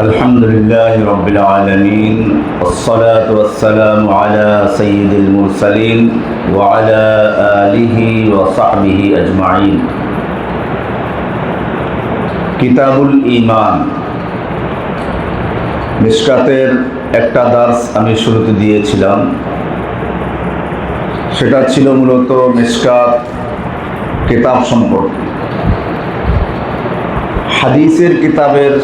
الحمد لله رب العالمين والصلاة والسلام على سيد المرسلين وعلى آله وصحبه أجمعين কিতাবুল ঈমান মিশকাতের একটা দার্স আমি শুরুতে দিয়েছিলাম। সেটা ছিল মূলত মিশকাত কিতাব সম্পর্কে। হাদিসের কিতাবের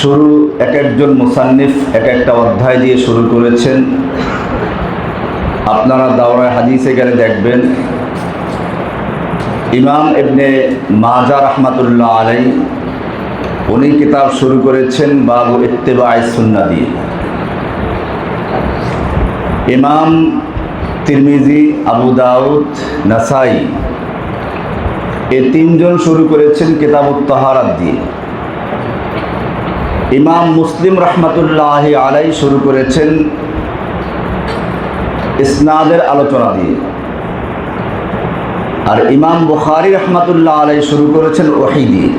শুরু এক একজন মুসান্নিফ এক একটা অধ্যায় দিয়ে শুরু করেছেন। আপনারা দাওরায়ে হাদিসে গেলে দেখবেন ইমাম ইবনে মাজাহ রাহমাতুল্লাহ আলাইহি উনি কিতাব শুরু করেছেন বাবু ইত্তিবাঈস সুন্নাহ দিয়ে। ইমাম তিরমিজি, আবু দাউদ, নাসাই এই তিনজন শুরু করেছেন কিতাবুত তাহারাত দিয়ে। ইমাম মুসলিম রাহমাতুল্লাহ আলাইহি শুরু করেছেন ইসনাদের আলোচনা দিয়ে। আর ইমাম বুখারী রাহমাতুল্লাহ আলাইহি শুরু করেছেন ওহী দিয়ে।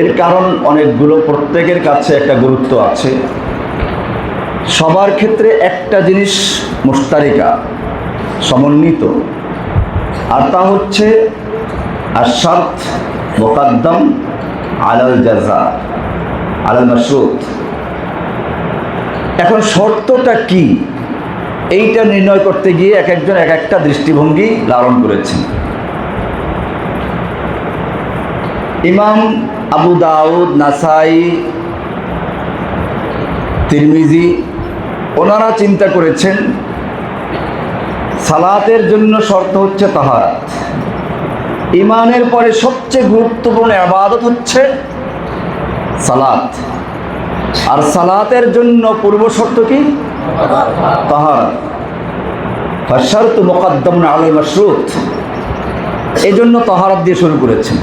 এর কারণ অনেকগুলো, প্রত্যেকের কাছে একটা গুরুত্ব আছে। সবার ক্ষেত্রে একটা জিনিস মুশতারিকা, সমন্বিত, আর তা হচ্ছে আশ-শারত মুকদ্দাম আলাল জাযা আলাল মাশরুত। এখন শর্তটা কি এইটা নির্ণয় করতে গিয়ে এক একজন এক একটা দৃষ্টিভঙ্গি লালন করেছেন। ইমাম আবু দাউদ, নাসাই, তিরমিজি ওনারা চিন্তা করেছেন সালাতের জন্য শর্ত হচ্ছে তাহারাত। ইমানের পরে সবচেয়ে গুরুত্বপূর্ণ ইবাদত হচ্ছে সালাত, আর সালাতের জন্য পূর্ব শর্ত কি? তাহারাত। ফাশারতু মুকদ্দামুন আলাল মাশরুত, এই জন্য তাহারাত দিয়ে শুরু করেছেন।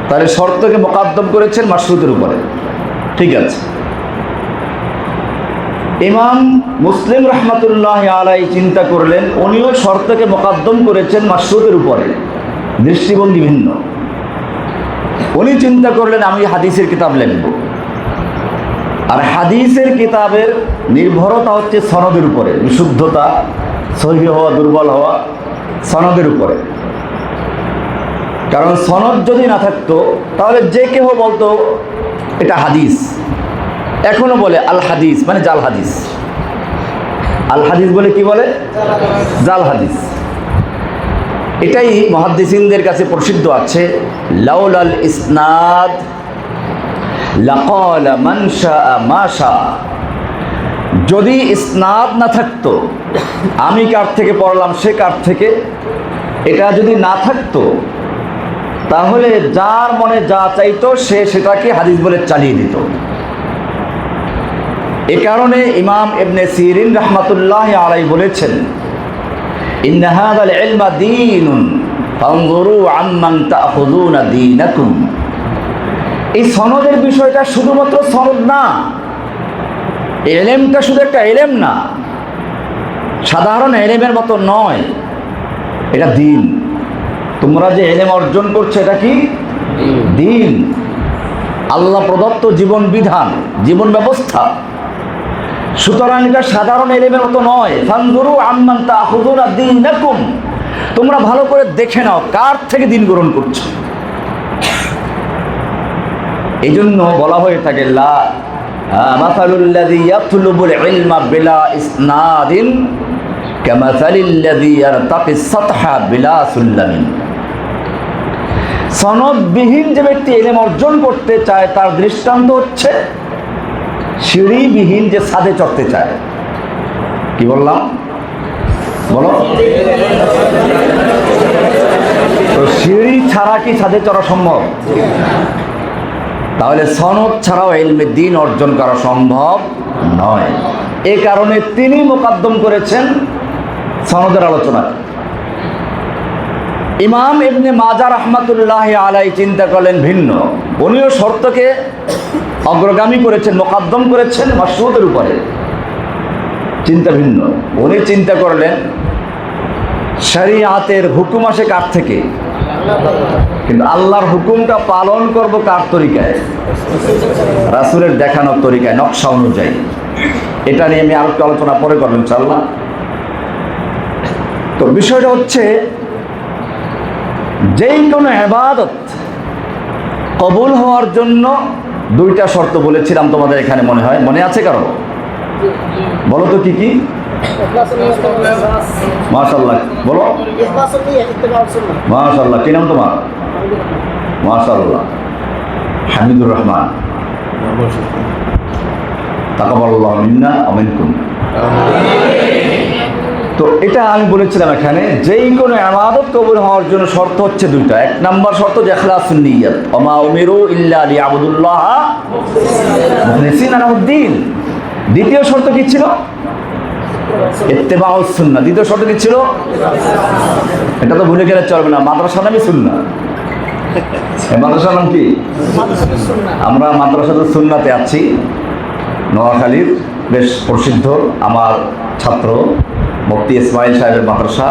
তাহলে শর্তকে মুকদ্দম করেছেন মাশরুতের উপরে। ঠিক আছে। ইমাম মুসলিম রাহমাতুল্লাহ আলাইহি চিন্তা করলেন, উনিও শর্তকে মুকদ্দম করেছেন মাশরুতের উপরে, দৃষ্টিভঙ্গি ভিন্ন। উনি চিন্তা করলেন আমি হাদিসের কিতাব লিখব, আর হাদিসের কিতাবের নির্ভরতা হচ্ছে সনদের উপরে, বিশুদ্ধতা, সহিহ হওয়া, দুর্বল হওয়া, সনদের উপরে। কারণ সনদ যদি না থাকতো তাহলে যে কেউ বলতো এটা হাদিস। এখনো বলে আল হাদিস, মানে জাল হাদিস। আল হাদিস বলে কি বলে? জাল হাদিস। এটাই মুহাদ্দিসিনদের কাছে প্রসিদ্ধ আছে, লাউলাল ইসনাদ লাকালা মান শাআ মা শাআ। যদি ইসনাদ না থাকতো, আমি কার থেকে পড়লাম সে কার থেকে, এটা যদি না থাকতো তাহলে যার মনে যা চাইতো সে সেটাকে হাদিস বলে চালিয়ে দিত। এ কারণে ইমাম ইবনে সিরিন রাহমাতুল্লাহ আলাইহি বলেছেন, ইন্না হাযাল ইলমা দীনুন ফানজুরু আম্মান তাখুযুনা দীনাকুম। এই সনদের বিষয়টা শুধুমাত্র সনদ না, ইলমটা শুধু একটা ইলম না, সাধারণ ইলমের মতো নয়, এটা দ্বীন। তোমরা যে ইলম অর্জন করছো এটা কি? দ্বীন, আল্লাহ প্রদত্ত জীবন বিধান, জীবন ব্যবস্থা। সুতরাং এটা সাধারণ ইলমের মতো নয়। ফানজুরু আম্মান তাখুযুনা দীনাকুম, তোমরা ভালো করে দেখে নাও কার থেকে দ্বীন গ্রহণ করছো। এই জন্য বলা হয়ে থাকে লা মাসালুল্লাযী ইয়াতলুবুল ইলমা বিলা ইসনাদিন কামাসালিল্লাযী ইয়ারতাকিস সাতহা বিলা সুল্লামিন। সনদবিহীন যে ব্যক্তি ইলম অর্জন করতে চায় তার দৃষ্টান্ত হচ্ছে সিঁড়িবিহীন যে ছাদে চড়তে চায়। কি বললাম? বলো তো, সিঁড়ি ছাড়া কি ছাদে চড়া সম্ভব? তাহলে সনদ ছাড়াও ইলমে দ্বীন অর্জন করা সম্ভব নয়। এ কারণে তিনি মুকদ্দম করেছেন সনদের আলোচনা। ইমাম ইবনে মাজাহ রাহমাতুল্লাহ আলাইহি চিন্তা করলেন ভিন্ন। উনিও শর্তকে অগ্রগামী করেছেন, মুকদ্দম করেছেন মাশরুতের উপরে, চিন্তা ভিন্ন। উনি চিন্তা করলেন শরীয়তের হুকুম আসে কার থেকে? কিন্তু আল্লাহর হুকুমটা পালন করব কার তরিকায়? রাসূলের দেখানো তরিকায়, নকশা অনুযায়ী। এটা নিয়ে আমি আরেকটু আলোচনা পরে করব ইনশাআল্লাহ। তো বিষয়টা হচ্ছে, যেই কোনো ইবাদত কবুল হওয়ার জন্য দুইটা শর্ত বলেছিলাম তোমাদের এখানে, মনে হয় মনে আছে কারো? বলো তো কি কি? মাশাআল্লাহ, বলো। মাশাআল্লাহ, কি নাম তোমার? মাশাআল্লাহ, হামিদুর রহমান। তাকাব্বালাল্লাহু মিন্না ওয়া মিনকুম। তো এটা আমি বলেছিলাম এখানে, যেই কোনো ইবাদত কবুল হওয়ার জন্য শর্ত হচ্ছে দুইটা। এক নাম্বার শর্ত যে ইখলাসুন নিয়ত, ওয়া মা উমিরু ইল্লা লিয়াবুদুল্লাহ মুখলিসিনা লাহুদ্দিন। দ্বিতীয় শর্ত কি ছিল? ইত্তেবাউস সুন্নাহ। দ্বিতীয় শর্ত কি ছিল? এটা তো ভুলে গেলে চলবে না, মাদ্রাসা নামই সুন্নাহ। এই মাদ্রাসার নাম কি? আমরা মাদ্রাসাতুস সুন্নাতে আছি, নোয়াখালীর বেশ প্রসিদ্ধ আমার ছাত্র মুফতি ইসমাইল সাহেবের মাদ্রাসা।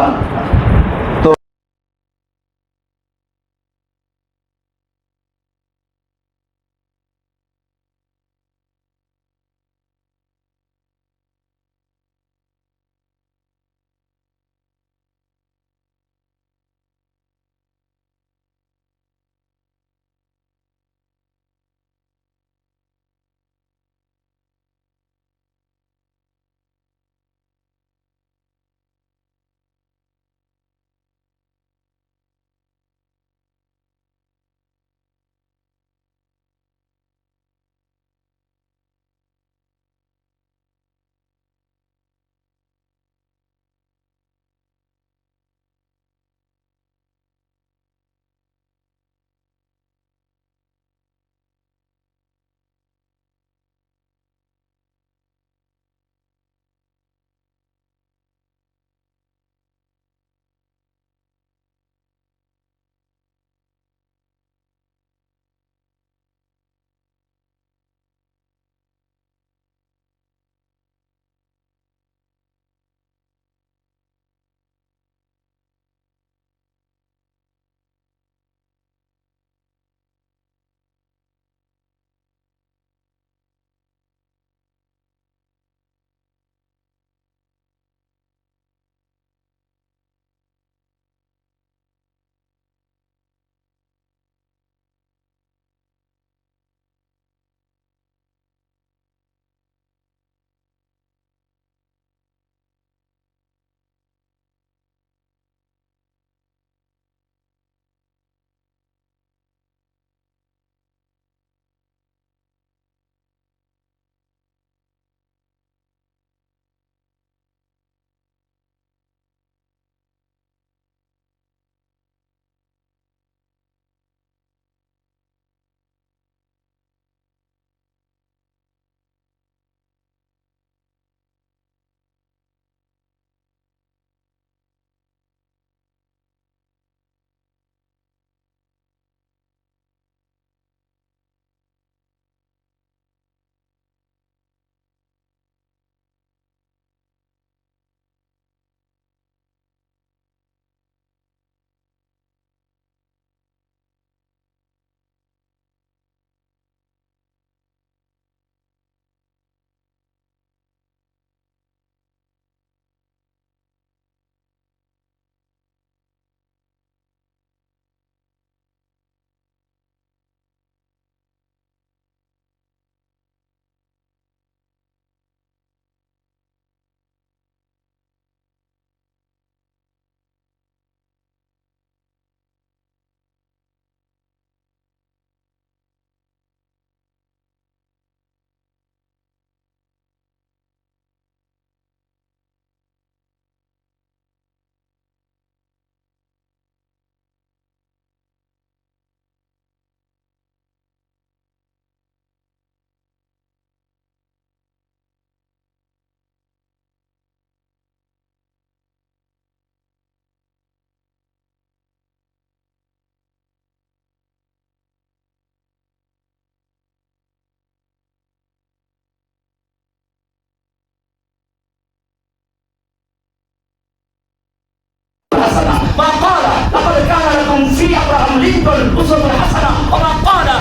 মিনকুম উসওয়াতুন হাসানাহ ওয়া মা ক্বালা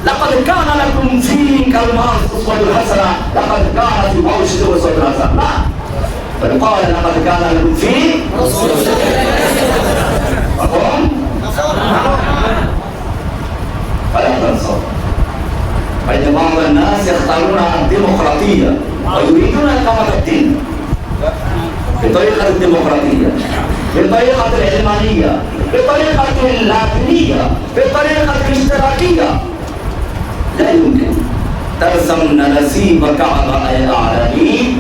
লাকাদ কানা লাকুম ফী কালমাস উসওয়াতুন হাসানাহ লাকাদ কানা ফী মাওশিদ উসওয়াতুন হাসানাহ بل قال لقد كان لكم في رسول الله فلا تنسوا فإن بعض الناس يختارون الديمقراطية ويريدون إقامة الدين بطريقة الديمقراطية بطريقة العلمانية بطريقة اللاتينية بطريقة الاشتراكية لا يمكن ترسمن نسيبك على الأعلامين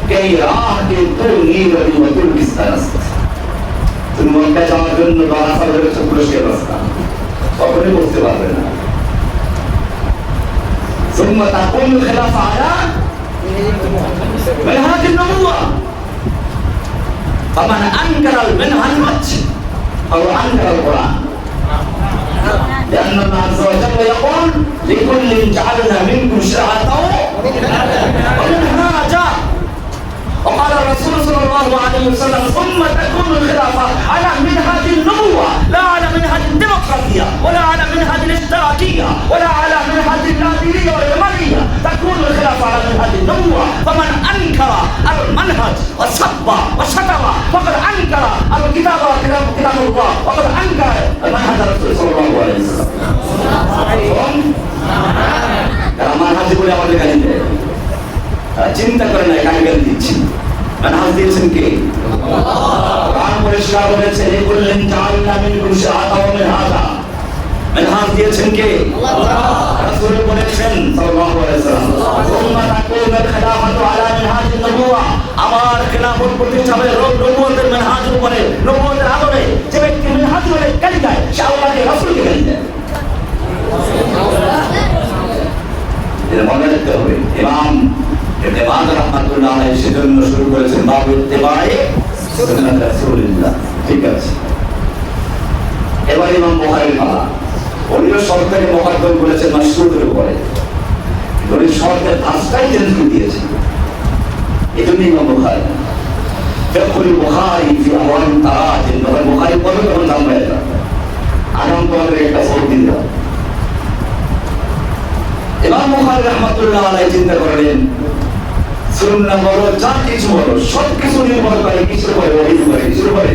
كي راحت تغني وتركستان তুমি মক্কা যাওয়ার জন্য রাস্তা ধরেছো তুরস্কের রাস্তা কখনোই বুঝতে পারবে না ثم تقوم الخلافة على منهاج النبوة فمن أنكر المنهج أو أنكر القرآن لأن الله عز وجل يقول لكل جعلنا منكم شرعة ومنهاجا وقال الرسول صلى الله عليه وسلم ثم تكون الخلافة على منهج النبوة لا على منهج الديمقراطية ولا على منهج الاشتراكية ولا على منهج اللاتينية والعلمانية تكون الخلافة على منهج النبوة فمن أنكر المنهج وسب وشتم فقد أنكر الكتاب كتاب الله وقد أنكر منهج الرسول صلى الله عليه وسلم কারণ মানহাজ বলে আমাদের গালি দেয় চিন্তা করে না কাকে গালি দিচ্ছি মানহাজ দিয়েছেন কে কোরআন পরিষ্কার বলেছে বললেন জাআলনা মিনকুম শিরআতাও ওয়া মিনহাজা মানহাজ দিয়েছেন কে আল্লাহ রাসূল বলেছেন সাল্লাল্লাহু আলাইহি ওয়াসাল্লাম সুম্মা তাকুনুল খিলাফাতু আলা মিনহাজিন নবুওয়া আমার খিলাফত প্রতিষ্ঠা হবে নবুয়তের মিনহাজের উপরে নবুয়তের আদরে যে ব্যক্তি মিনহাজের উপরে গালি দেয় সে আল্লাহর রাসূলকে গালি দেয় এর মনে রাখতে হবে ইমাম ইবনে মাজাহ রাহমাতুল্লাহ আলাইহি সেজন্য শুরু করেছেন বাবু ইত্তিবায়ে সুন্নাত রাসূলুল্লাহ ঠিক আছে এবার ইমাম বুখারীর পালা উনিও সরকারি মুকদ্দম করেছেন মাশরুতের উপরে উনি শর্তের ভাষাটাই চেঞ্জ করে দিয়েছেন এজন্য ইমাম বুখারী ফিকহুল বুখারী ফি আওয়ান তারাজিম বুখারী পড়লে তখন দাম বেড়ে যায় আগাম তোমাদের একটা সৌদ দিন দাও ইমাম বুখারী রাহমাতুল্লাহ আলাইহি চিন্তা করলেন সুন্নাহ বলো যা কিছু বলো সব কিছু নির্ভর করে কিসের উপরে ওহীর উপরে কিসের উপরে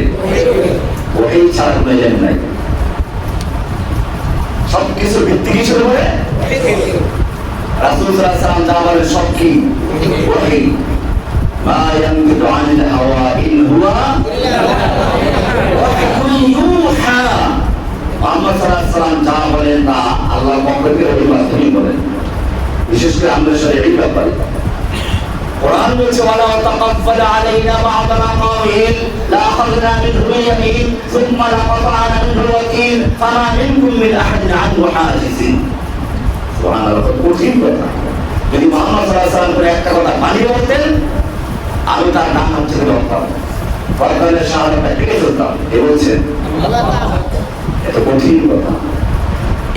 ওহী ছাড়া কোনো জ্ঞান নাই সব কিছু ভিত্তি কিসের উপরে রাসূল সাল্লাল্লাহু আলাইহি ওয়াসাল্লাম যা বলেন সব কি ওহী মা ইয়ানতিকু আনিল হাওয়া ইন হুয়া ওয়াহয়ুন ইউহা মুহাম্মদ সাল্লাল্লাহু আলাইহি ওয়াসাল্লাম যা বলেন তা আল্লাহর পক্ষ থেকে ওহীর মাধ্যমে বলেন বিশেষ করে আমরা শরীয়তের ব্যাপারে কোরআন বলছে ওয়ালা তাকাফফাল আলাইনা বা'দ আল-আকাওয়িল লা আখাযনা মিনহু বিল-ইয়ামিন সুম্মা লাকাতা'না মিনহু al-ওয়াতিন ফামা মিনকুম মিন আহাদিন আনহু হাজিজিন সুবহানাল্লাহ কঠিন কথা যদি মুহাম্মদ সাল্লাল্লাহু আলাইহি ওয়াসাল্লাম করে একটা কথা বানিয়ে বলতেন আমি তার নাম হচ্ছে বলতাম ফরকানের শাহাদাতটা টিকে চলতাম এ বলছেন আল্লাহ তাআলা এটা কঠিন কথা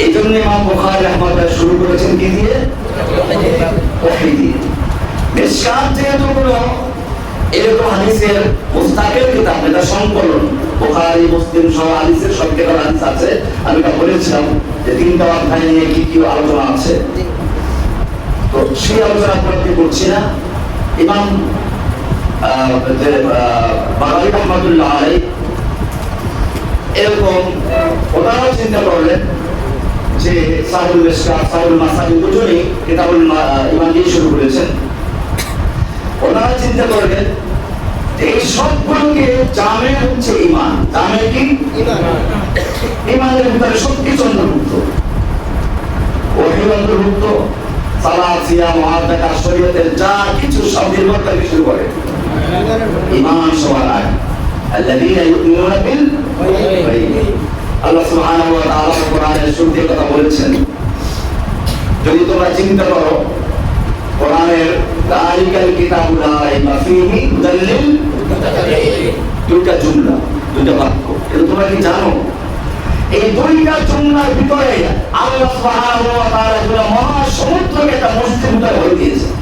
এইজন্য ইমাম বুখারী রাহমাতুল্লাহ শুরু করেছেন কি দিয়ে ওহী দিয়ে মিশকাত যেহেতু কোনো এরকম হাদিসের মুস্তাকিল কিতাব এটা সংকলন বুখারী মুসলিম সহ হাদিসের সংকলন হাদিস আছে আমি তা বলেছিলাম যে তিনটা অধ্যায় নিয়ে কি কি আলোচনা আছে তো সেই আলোচনা করতে করছি না ইমাম বাগাবী রাহমাতুল্লাহ আলাইহি এরকম ওনারাও চিন্তা করলেন যে সাহুল মিশকাত সাহুল মাসাইল দুটোই কিতাবুল ঈমান দিয়ে শুরু করেছেন ওনারা চিন্তা করবেন এই সবগুলোকে জামে হচ্ছে ঈমান জামে কি ঈমানের ভিতরে সবকিছু অন্তর্ভুক্ত ওহী অন্তর্ভুক্ত সালাত সিয়াম ওয়াজ যাকাত শরীয়তের যা কিছু সব নির্ভর করে শুরু করে ঈমান সবার আগে আল্লাযীনা ইউমিনুনা বিল গায়ব আল্লাহ সুবহানাহু ওয়া তাআলা কোরআনের শুরুতে কথা বলেছেন যদি তোমরা চিন্তা করো কোরআনের যালিকাল কিতাবু লা রাইবা ফীহি হুদাল লিল মুত্তাকিন দুইটা জুমলা দুইটা বাক্য এটা তোমরা কি জানো এই দুইটা জুমলার ভিতরে আল্লাহ সুবহানাহু ওয়া তাআলা পুরো মহাসমুদ্রকে একটা মসজিদ করে দিয়েছেন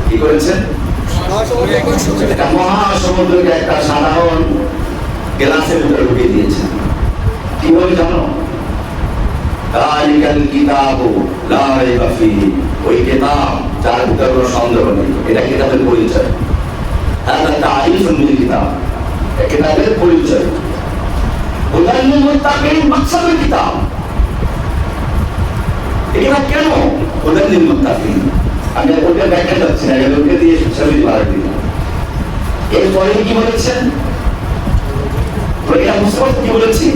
কি করেছেন একটা মহাসমুদ্রকে একটা সাধারণ গ্লাসের ভিতরে ঢুকিয়ে দিয়েছেন কিভাবে জানো? যালিকাল কিতাবু লা রাইবা ফীহি, ওই কিতাব যার ভিতরে কোনো সন্দেহ নেই, এটা কিতাবের পরিচয়। হাদা তারিফুন বিল কিতাব, এই কিতাবের পরিচয়। হুদাল লিল মুত্তাকিন, মাকসাদুল কিতাব। এটা কেন হুদাল লিল মুত্তাকিন? আমি ওটা ব্যাখ্যা করছি না, ওকে দিয়ে ছবি বাড়াই দিই। এরপরে কি বলেছেন? এটা মুসলমান কি বলেছি?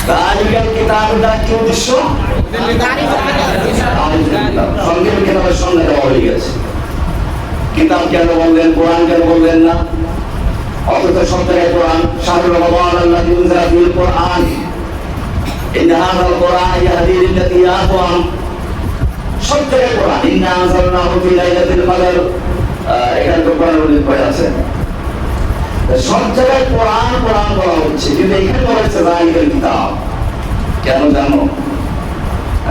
যালিকাল কিতাবুটা কি উদ্দেশ্য? সঙ্গে কিতাবের সঙ্গে দেওয়া হয়ে গেছে। কিতাব কেন বললেন, কোরআন কেন বললেন না? অথচ সব জায়গায় কোরআন, শাহরুল রমাদান আল্লাযী উনজিলা ফীহিল কোরআন, ইন্না হাযাল কোরআন ইয়াহদী লিল্লাতী হিয়া আকওয়াম। সব জায়গায় কোরআন, ইন্না আনজালনাহু ফী লাইলাতিল কদর, এখানে তো কোরআন উল্লেখ করা আছে। সব জায়গায় কোরআন কোরআন বলা হচ্ছে, কিন্তু এখানে বলা হচ্ছে যালিকাল কিতাব। কেন জানো?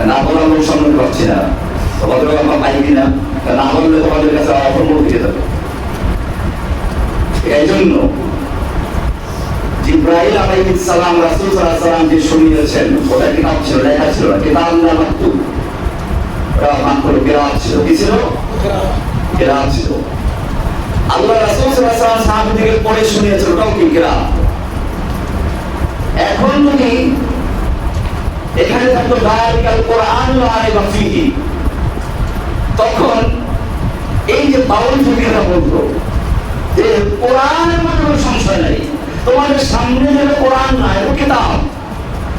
না বলার লোক সম্মান করছি না, তোমাদের আমরা পাই কিনা, না বললে তোমাদের কাছে অপমুখ দিয়ে যাবে। এই জন্য জিবরাইল আলাইহিস সালাম রাসূল সাল্লাল্লাহু আলাইহি ওয়াসাল্লাম যে শুনিয়েছেন, ওটা কিতাব ছিল, লেখা ছিল না, কিতাব না মাকতুব, ওটা মাত্র কিরাত ছিল। কি ছিল? কিরাত ছিল। আল্লাহ রাসূল সাল্লাল্লাহু আলাইহি ওয়াসাল্লাম সাহাবীদের পড়ে শুনিয়েছেন, ওটাও কি কিরাত। এখন যদি এখানে থাকতো যালিকাল কোরআন লা রাইবা ফীহি, তখন এই যে বাউল ফকিররা বলতো যে কোরআনের মধ্যে কোনো সংশয় নাই, তোমাদের সামনে যেন কোরআন না, এটা কিতাব,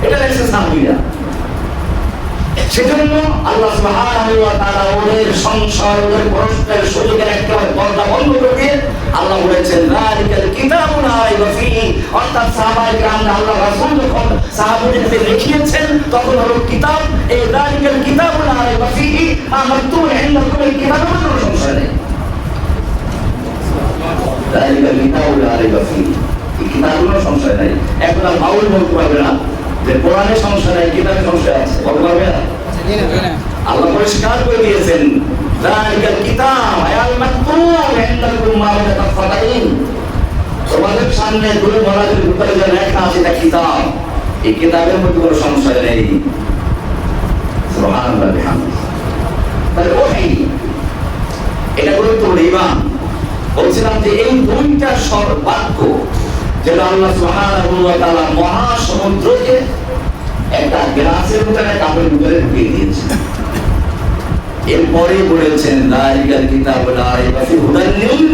এটা লেখছে সাহাবীরা। সেজন্য আল্লাহ সুবহানাহু ওয়া তাআলা ওদের সংশয়, ওদের প্রশ্নের সুযোগের একেবারে পর্দা বন্ধ করে দিয়ে আল্লাহ বলেছেন যালিকাল কিতাবু লা রাইবা ফীহি। অর্থাৎ সাহাবায়ে কেরাম আল্লাহ রাসূল যখন সাহাবীদেরকে লিখিয়েছেন, তখন হলো কিতাব, এই যালিকাল কিতাবু লা রাইবা ফীহি মা মাকতুবুন ইনদাকুম, এই কিতাবের মধ্যে কোনো সংশয় নেই। যালিকাল কিতাবু লা রাইবা ফীহি, এই কিতাবের কোনো সংশয় নাই। এখন আর বাউল বলতে পারবে না যে কোরআনে সংশয় নাই, কিতাবে সংশয় আছে, বলতে পারবে না। আল্লাহ পরিষ্কার করে দিয়েছেন যালিকাল কিতাব আল মাকতুব ইনদাকুম মা তাফাতাইন, তোমাদের সামনে দুই মনাজের ভিতরে যে লেখা আছে এটা কিতাব, এই কিতাবের মধ্যে কোনো সংশয় নেই। সুবহানাল্লাহ বিহামদিহি। তাহলে ওহী, এটা গুরুত্বপূর্ণ ঈমান। বলছিলাম যে এই দুইটা বাক্য যেটা আল্লাহ সুবহানাহু ওয়া তাআলা মহাসমুদ্রকে একটা গ্লাসের ভিতরে, কাপের ভিতরে ঢুকিয়ে দিয়েছেন। এরপরে বলেছেন যালিকাল কিতাবু লা রাইবা ফীহি হুদাল লিল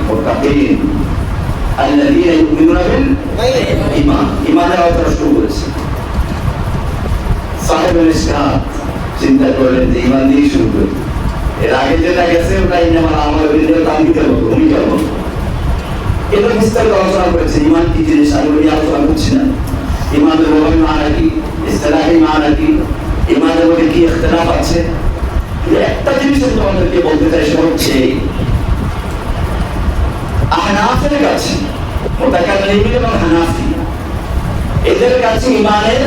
মুত্তাকিন আল্লাযীনা ইউমিনুনা বিল ঈমান। ঈমানের আওতায় শুরু করেছে। সাহেবুল ইসলাম চিন্তা করলেন যে ঈমান দিয়ে শুরু করি, এর আগে যেটা গেছে ওটা ইন্নামাল আমালু বিন্নিয়াত, আমি কি বলবো, তুমি কি বলবো, এটা বিস্তারিত আলোচনা করেছে। ঈমান কি জিনিস আমি আলোচনা করছি না। ঈমানের লুগাবি মানা কি, ইসতিলাহি মানা কি, ঈমানের মধ্যে কি ইখতিলাফ আছে। একটা জিনিস তোমাদেরকে বলতে চাই, সেটা হচ্ছে আহনাফের কাছে, মুতাকাল্লিমিন এবং হানাফি, এদের কাছে ঈমানের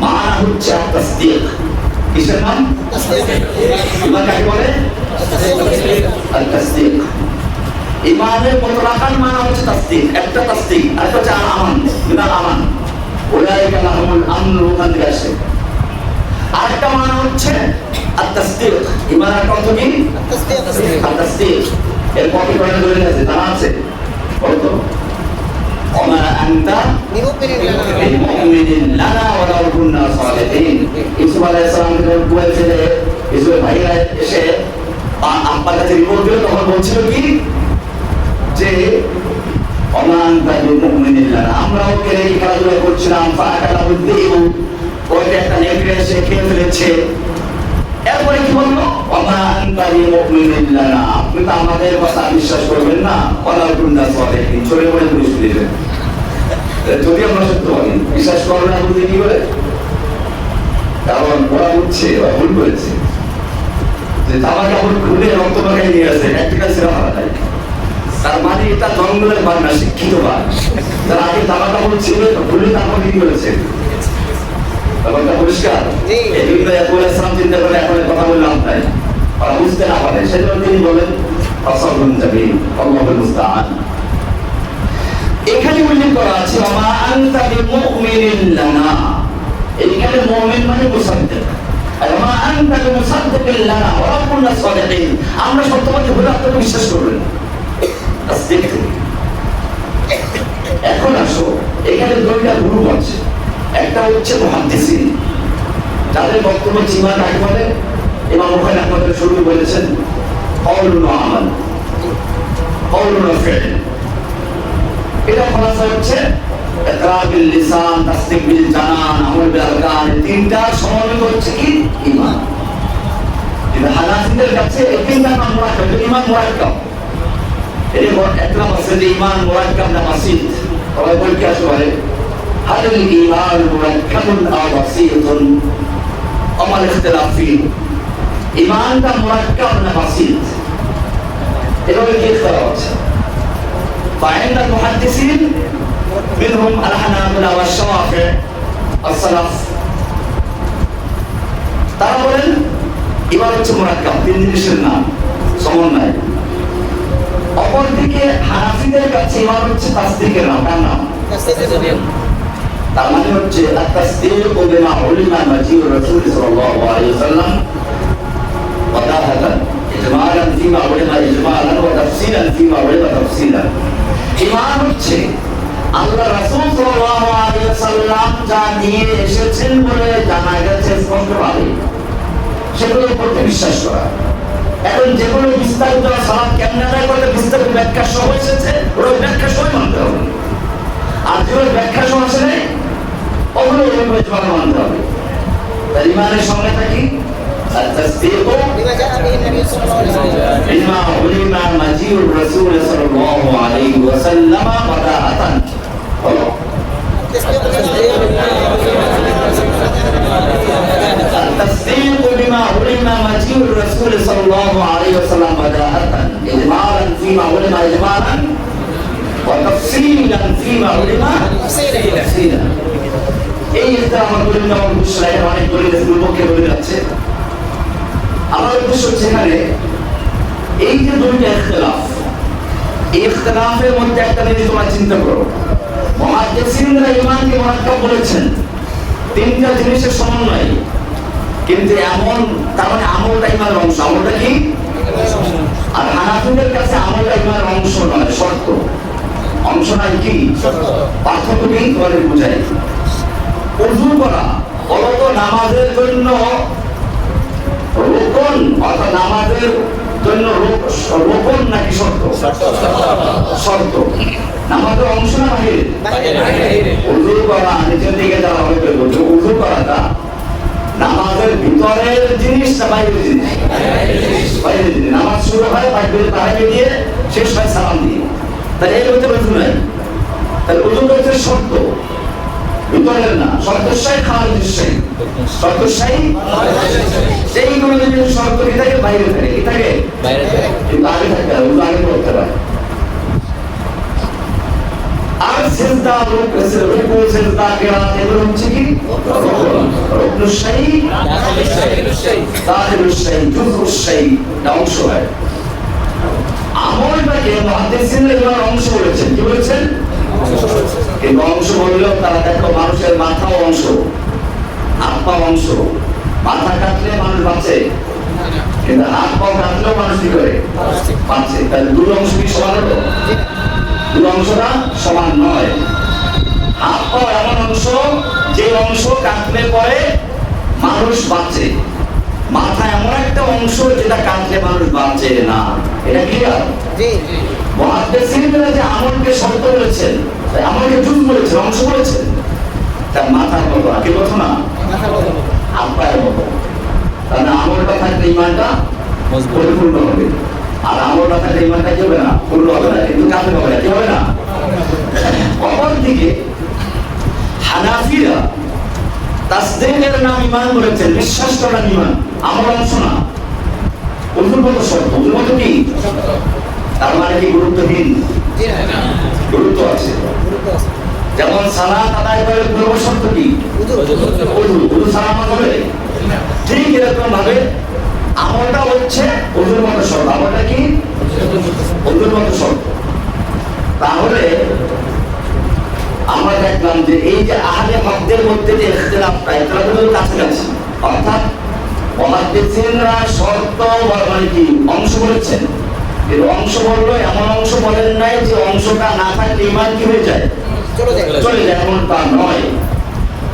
মানা হচ্ছে তাসদীক। কিসের নাম? ঈমান কাকে বলে? তাসদীক। ঈমানের মুতলাকান মানা হচ্ছে তাসদীক, একটা তাসদীক, আর একটা হচ্ছে আমান, বিনা আমান, উলাইকা লাহুমুল আমন, ওখান থেকে আসে। আরেকটা মানা হচ্ছে আত-তাসদীক। ঈমানের অর্থ কি? আত-তাসদীক। এর কপি করে ধরে আছে, জানা আছে? বলতো ওমা আনতা বিমুমিনিন লানা ওয়ালাউ কুননা সালিহিন। ইউসুফ আলাইহিস সালাম বলেছিল, ইউসুফের ভাইরা এসে আব্বার কাছে রিপোর্ট দিল, তখন বলছিল কি যে ওমা আনতা বিমুমিনিন লানা, আমরা ওকে এই খেলাধুলা করছিলাম, ফাআকালাহু যিবু, ওইটা একটা নেকড়ে এসে খেয়ে ফেলেছে। এরপরে কি বললো? ওমা আনতা বিমুমিনিন লানা, আপনি তো আমাদের কথা বিশ্বাস করবেন না, ওয়ালাউ কুননা সালিহিন, চলে বলে পুলিশ দিলেন। যদি আমরা সত্যবাদী, বিশ্বাস করবে না বলতে কি করে? কারণ ওরা বুঝছে, ওরা ভুল করেছে যে জামা কাপড় খুলে রক্ত পাকাই নিয়ে আসে, একটা ছেড়া হারা যায়। তার মানে এটা জঙ্গলের বাঘ না, শিক্ষিত বাঘ। তার আগে জামা কাপড় ছিল, খুলে তারপর কি করেছে? ব্যাপারটা পরিষ্কার। এই জন্য ইসলাম চিন্তা করে এখন কথা বললাম, তাই ওরা বুঝতে না পারে, সেজন্য তিনি বলেন আল্লাহুল মুস্তাআন। এখানে উল্লেখ করা আছে ওমা আনতা বিমুমিনিন লানা, এখানে মুমিন মানে মুসাদ্দিক, আর ওমা আনতা বিমুসাদ্দিকিন লানা ওয়া রাব্বুনা সাদিকিন, আমরা সত্যবাদী হলে আপনারা বিশ্বাস করবেন। তাসদিক। এখন আসো, এখানে দুইটা গ্রুপ আছে। একটা হচ্ছে মুহাদ্দিসিন, যাদের বক্তব্য জীবন আকবরে ইমাম বুখারী আপনাদের শুরু বলেছেন কওলুন ওয়া আমাল, কওলুন ওয়া ফি'ল। এটা খোলাসা হচ্ছে ইকরার বিল লিসান, তাসদিক বিল জানান, আমল বিল আরকান, তিনটা সমন্বয় হচ্ছে কি ঈমান। কিন্তু হানাফিদের কাছে এই তিনটা নাম মুরাক্কাব, ঈমান মুরাক্কাব। এর একরাম আছে যে ঈমান মুরাক্কাব না বাসিত। সবাই বল কি আসলে হাল ঈমান মুরাক্কাবুন আও বাসিতুন, আমাল ইখতিলাফ ফি ঈমানটা মুরাক্কাব না বাসিত, এভাবে কি ইখতিলাফ আছে। فعند المحدثين منهم الحنابلة والشوافع السلف তারা বলেন ঈমান হচ্ছে মুরাক্কাব, তিন জিনিসের নাম সমন্বয়। অপরদিকে হানাফিদের কাছে ঈমান হচ্ছে তাসদিকের নাম, কার নাম? তার মানে হচ্ছে আত-তাসদীকু বিমা উলিমা মাজিউর রাসূল সাল্লাল্লাহু আলাইহি ওয়াসাল্লাম ওয়া দাহাদান ইজমালান ফিমা উলিমা ইজমালান ওয়া তাফসীলান ফিমা উলিমা তাফসীলান। ঈমান হচ্ছে আল্লাহ রাসূল সাল্লাল্লাহু আলাইহি ওয়াসাল্লাম যা নিয়ে এসেছেন বলে জানা গেছে স্পষ্টভাবে, সেগুলোর প্রতি বিশ্বাস করা। এখন যেগুলো বিস্তারিত সালাত কেমনে আদায় করলে বিস্তারিত ব্যাখ্যা সহ এসেছে, ওই ব্যাখ্যা সহ মানতে হবে। আর যেগুলো ব্যাখ্যা সহ আসে নাই, ওগুলো ওইভাবে জমা মানতে হবে। তাই ঈমানের সংজ্ঞাটা কি? التصديق بما علم مجيء الرسول صلى الله عليه وسلم بداءة. التصديق بما علم مجيء الرسول صلى الله عليه وسلم بداءة إجمالا فيما علم إجمالا وتفصيلا فيما علم تفصيلا. এই যে আমার বলেন আমার মুশরাইহ অনেক বলে পক্ষে বলে যাচ্ছে। আমার উদ্দেশ্য হচ্ছে এখানে এই যে দুইটা ইখতিলাফ, এই ইখতিলাফের মধ্যে একটা জিনিস তোমরা চিন্তা করো। মুহাদ্দিসিনরা ঈমানকে মুরাক্কাব বলেছেন, তিনটা জিনিসের সমন্বয়। কিন্তু এমন তার মানে আমলটা ঈমানের অংশ, আমলটা কি? আর হানাফিদের কাছে আমলটা ঈমানের অংশ নয়, শর্ত। অংশ নয় কি? পার্থক্য কি তোমাদের বুঝাই। ওযু করা বলত নামাজের জন্য রুকন, অর্থাৎ নামাজের জন্য রুকন নাকি শর্ত? শর্ত। নামাজের অংশ না বাহিরে? ওযু করা নিচের দিকে যাওয়া হবে, ওযু করাটা নামাজের ভিতরের জিনিস না বাইরের জিনিস? বাইরের জিনিস। নামাজ শুরু হয় তাকবীর তাহরিমা দিয়ে, শেষ হয় সালাম দিয়ে। তাহলে এর ভিতরে ওযু নাই। তাহলে ওযু হচ্ছে শর্ত, ভিতরের না। শর্তশাই খারিজশাই, শর্তশাই সেইগুলো যদি শর্ত কি থাকে বাইরে থাকে, কি থাকে বাইরে থাকে, কিন্তু আগে থাকে আর ওযু আগে করতে হয়। আর সিজদা রুকু সিজদা কিরাত এগুলো হচ্ছে কি রুকনুশাই দাখিলুশাই জুজুশাই, অংশ হয়। আমলটাকে মুহাদ্দিসিনরা এর অংশ বলেছেন। কি বলেছেন? কিন্তু অংশ বললেও তারা দেখো মানুষের মাথাও অংশ, হাত পা অংশ। মাথা কাটলে মানুষ বাঁচে, কিন্তু হাত পা কাটলেও মানুষ কি করে বাঁচে। তাহলে দুই অংশ কি সমান হলো? দুই অংশটা সমান নয়। হাত পা এমন অংশ যে অংশ কাটলে পরে মানুষ বাঁচে, মাথা এমন একটা অংশ যেটা কাটলে মানুষ বাঁচে না। এটা ক্লিয়ার? মুহাদ্দিসিনরা যে আমলকে শর্ত বলেছেন, আমলকে জুজ বলেছেন, অংশ বলেছেন, তার মাথার মতো আগে কথা না, হাত পায়ের মতো। কারণ আমলটা থাকলে ঈমানটা পরিপূর্ণ হবে, আর আমলটা থাকলে ঈমানটা কি হবে না? পূর্ণ হবে না, কিন্তু কাজে হবে না, কি হবে না? অপরদিকে হানাফিরা তাসদীকের নাম ঈমান বলেছেন, বিশ্বাস করা ঈমান, আমল অংশ না। ওযুর মতো শর্ত, ওযুর মতো কি? তার মানে কি গুরুত্বহীন? গুরুত্ব আছে। যেমন সালাত আদায় করে পূর্ব শর্ত কি? ওযু সালাত হবে। ঠিক এরকম ভাবে আমলটা হচ্ছে ওযুর মতো শর্ত। আমলটা কি? ওযুর মতো শর্ত। তাহলে আমরা দেখলাম যে এই যে আহলে হকদের মধ্যে যে ইখতিলাফটা এটা হলো কাছাকাছি, অর্থাৎ মুহাদ্দিসিনরা শর্ত মানে কি অংশ বলেছেন, কিন্তু অংশ বললো এমন অংশ বলেন নাই যে অংশটা না থাকলে ঈমান কি হয়ে যায়, চলে যায়, এমন তা নয়।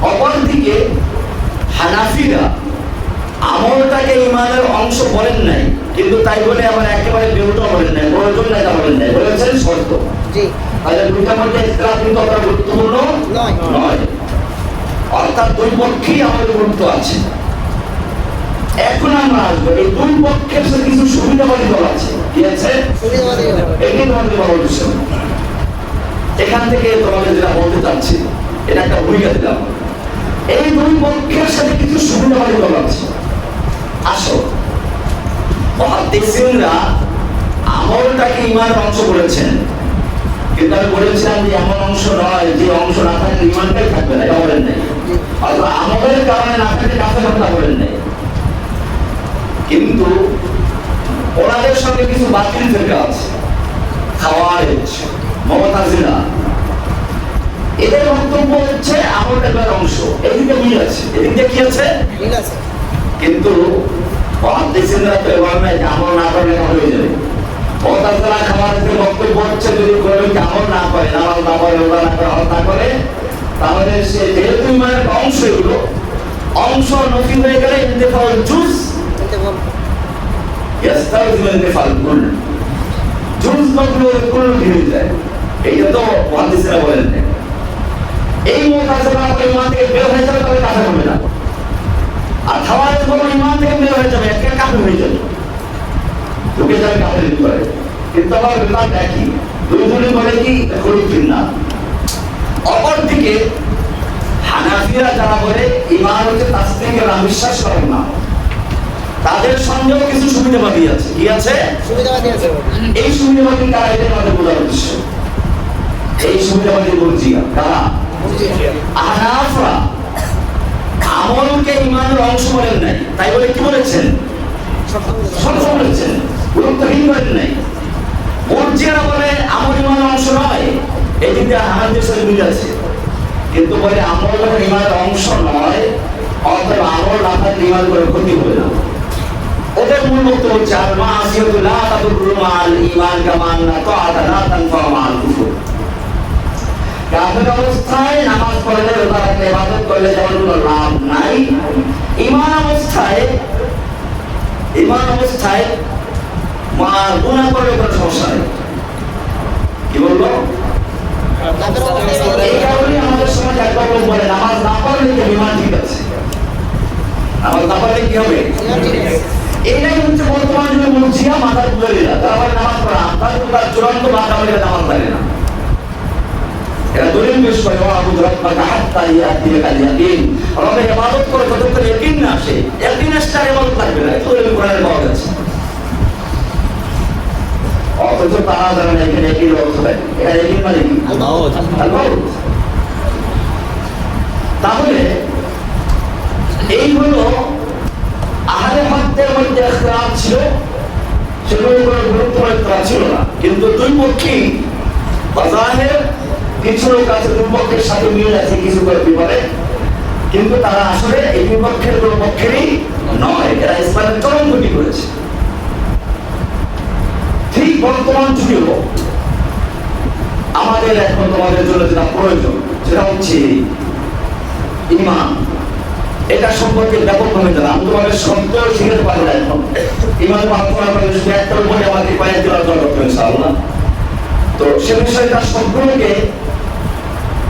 অপরদিকে হানাফিরা আমলটাকে ঈমানের অংশ বলেন নাই, কিন্তু তাই বলে আবার একেবারে বেউটা বলেন নাই, প্রয়োজন নাই তা বলেন নাই, বলেছেন শর্ত। তাহলে দুইটার মধ্যে ইখতিলাফ কিন্তু অতটা গুরুত্বপূর্ণ নয়, অর্থাৎ দুই পক্ষেই আমাদের গুরুত্ব আছে। এখন আমরা আসবো এই দুই পক্ষের সাথে কিছু সুবিধাবাদী দল আছে, কি আছে? এটি তোমাদের বড় বিষয়। এখান থেকে তোমাদের যেটা বলতে চাচ্ছি এটা একটা ভূমিকা দিলাম। এই দুই পক্ষের সাথে কিছু সুবিধাবাদী দল আছে। আসো, মুহাদ্দিসিনরা আমলটাকে ঈমানের অংশ বলেছেন, কিন্তু আমি বলেছিলাম যে এমন অংশ নয় যে অংশ না থাকলে ঈমানটাই থাকবে না, এটা বলেন নাই। অথবা আমলের কারণে না থাকলে কাফের কথা বলেন নাই। কিন্তু ওনাদের সঙ্গে কিছু বাতিল ফিরকা আছে, খাওয়ারিজ, মুতাজিলা। এদের বক্তব্য হচ্ছে আমলটা ইমানের অংশ, এদিকে মিল আছে, এদিকে কি আছে, মিল আছে। কিন্তু মুহাদ্দিসিনরা তো এভাবে নাই যে আমল না করলে হয়ে যাবে। মুতাজিলা খাওয়ারিজের বক্তব্য হচ্ছে যদি কোনো ব্যক্তি আমল না করে, নামাজ না পড়ে, রোজা না করে, হজ না করে, তাহলে সে যেহেতু ইমানের অংশ, এগুলো অংশ নফি হয়ে গেলে ইন্তেফাউল জুজ يستلزم الانتفاع الكل جزء مطلوب الكل ভেঙে যায়। এইটা তো মুহাদ্দিসরা বলেন না। এই মুতাজিলা ঈমান থেকে বের হয়ে যাবে তবে কাফের হবে না, আর খাওয়ারিজ বলে ঈমান থেকে বের হয়ে যাবে একটা কাফের হয়ে যাবে, ঢুকে যাবে কাফের ভিতরে। কিন্তু আবার বিধান একই, দুইজনে বলে কি খলিফিন না। অপরদিকে হানাফিরা যারা বলে ঈমান হচ্ছে তাসদীকের নাম, বিশ্বাস করেন না, তাদের সঙ্গেও কিছু সুবিধাবাদী আছে। কি আছে? সুবিধাবাদী আছে। এই সুবিধাবাদী কারা, এটা আমাদের বোঝার উদ্দেশ্য। এই সুবিধাবাদী মুরজিয়া কারা? আহনাফরা আমলকে ঈমানের অংশ বলেন নাই, তাই বলে কি বলেছেন? শর্ত বলেছেন, গুরুত্বহীন বলেন নাই। মুরজিয়ারা বলে আমল ঈমানের অংশ নয়, এই দিকে হানাফিদের সাথে মিল আছে, কিন্তু বলে আমল যখন ঈমানের অংশ নয়, অতএব আমল না থাকলে ঈমান করে ক্ষতি হবে না। ওদের মূল বক্তব্য হচ্ছে আল মাসিয়াতু লা তাদুররু মা'আল ঈমান কামা আন্না তাআতা লা তানফা মা'আল কুফর। কাফের অবস্থায় নামাজ পড়লে, রোজা রাখলে, ইবাদত করলে যেমন কোনো লাভ নাই, ঈমান অবস্থায় গুনাহ করলে কোনো সমস্যা নেই। কি বলবো? এই কারণে আমাদের সমাজ একবার বলে নামাজ না পড়লে ঈমান ঠিক আছে, নামাজ না পড়লে কি হবে? এটাই হচ্ছে বর্তমান যুগে মুরজিয়া মাথার পুজারীরা, তারা বলে নামাজ পড়া তার চূড়ান্ত বাধা বলে নামাজ পড়ে না। এরা দলিল পেশ করে আবু রাব্বাকা হাত্তা ইয়াতিয়াকাল ইয়াকিন, রবে ইবাদত করে যতক্ষণ ইয়াকিন না আসে, ইয়াকিন আসলে ইবাদত লাগবে না। এটা দলিল কোরআনে পাওয়া যাচ্ছে। অথচ তারা জানে না এখানে ইয়াকিন অর্থ দেয়, এটা ইয়াকিন মানে কি? আল্লাহ। তাহলে এই হলো আহলে হকদের মধ্যে ইখতিলাফ ছিল, সেগুলো কোনো গুরুত্বপূর্ণ ইখতিলাফ ছিল না। কিন্তু দুই পক্ষেই বাজাহের কিছু লোক আছে, দুই পক্ষের সাথে মিল আছে কিছু করে বিপদে, কিন্তু তারা আসলে এই দুই পক্ষের কোনো পক্ষেরই নয়, এরা ইসলামের চরম ক্ষতি করেছে। ঠিক বর্তমান যুগেও আমাদের এখন তোমাদের জন্য যেটা প্রয়োজন সেটা হচ্ছে ঈমান। এটা সম্পর্কে ব্যাপকভাবে জানা, আমি তোমাদের শব্দ শিখতে পারি না। এখন ঈমান প্রার্থনা করে শুধু একটা উপরে আমাকে কয়েক দিন অর্জন করতে হবে ইনশাআল্লাহ। তো সে বিষয়টা সবগুলোকে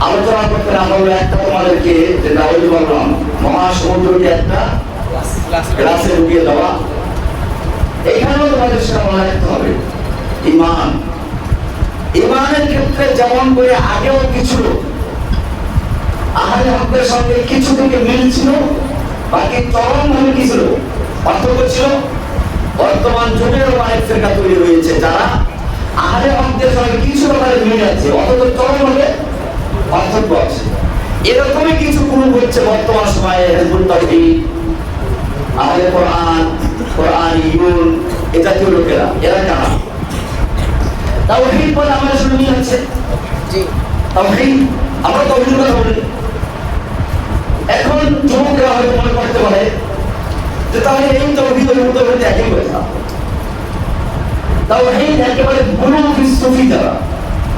আলোচনা করতে না পারলে একটা তোমাদেরকে যেটা ওই বললাম, মহাসমুদ্রকে একটা গ্লাসে ঢুকিয়ে দেওয়া, এখানেও তোমাদের সেটা মনে রাখতে হবে। ঈমানের ক্ষেত্রে যেমন করে আগেও কিছু আহলে হকদের সঙ্গে কিছু থেকে মিল ছিল, বাকি চরমভাবে কি ছিল? পার্থক্য ছিল। বর্তমান যুগেরও অনেক ফিরকা তৈরি হয়েছে যারা আহলে হকদের সঙ্গে কিছু ব্যাপারে মিল আছে, অথচ চরমভাবে পার্থক্য আছে। এরকমই কিছু গ্রুপ হচ্ছে বর্তমান সময়ে হিজবুত তাওহীদ, আহলে কোরআন, কোরআনিয়ুন, এ জাতীয় লোকেরা। এরা কারা? তাওহীদ বলে আমাদের সঙ্গে মিল আছে। তাওহীদ আমরা তাওহীদের কথা বলি। এখন যুবকরা হয়তো মনে করতে পারে যে তাহলে এই তাওহীদ ও তাওহীদ একই কথা। তাওহীদ একেবারে বুলুগি সুফি যারা,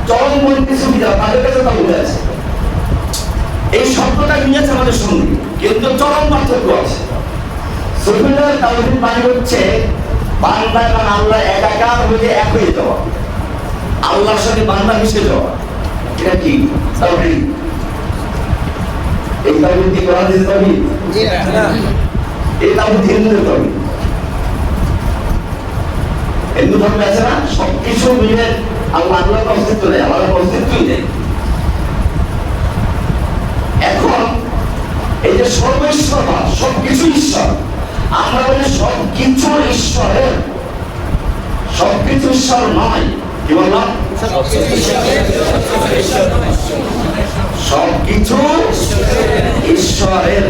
চরমপন্থী সুফি যারা, তাদের কাছে তাওহীদ আছে। এই শব্দটা নিয়েছে আমাদের সঙ্গে, কিন্তু চরম পার্থক্য আছে। সুফিদের তাওহীদ মানে হচ্ছে বান্দা এবং আল্লাহ একাকার হয়ে এক হয়ে যাওয়া, আল্লাহর সাথে বান্দা মিশে যাওয়া। এটা কি তাওহীদ? এই তাওহীদ কি কোরআন দিয়ে তাওহীদ? জি না, এই তাওহীদ হিন্দুদের তাওহীদ। হিন্দু ধর্মে আছে না, সবকিছু মিলে আল্লাহ আল্লাহর অস্তিত্ব নেই, আমাদের অস্তিত্বই নেই। এখন এই যে সর্বেশ্বরবাদ, সবকিছু ঈশ্বর, আমরা বলি সবকিছু ঈশ্বরের, সবকিছু ঈশ্বর নয়। কি বললাম? সবকিছু ঈশ্বরের,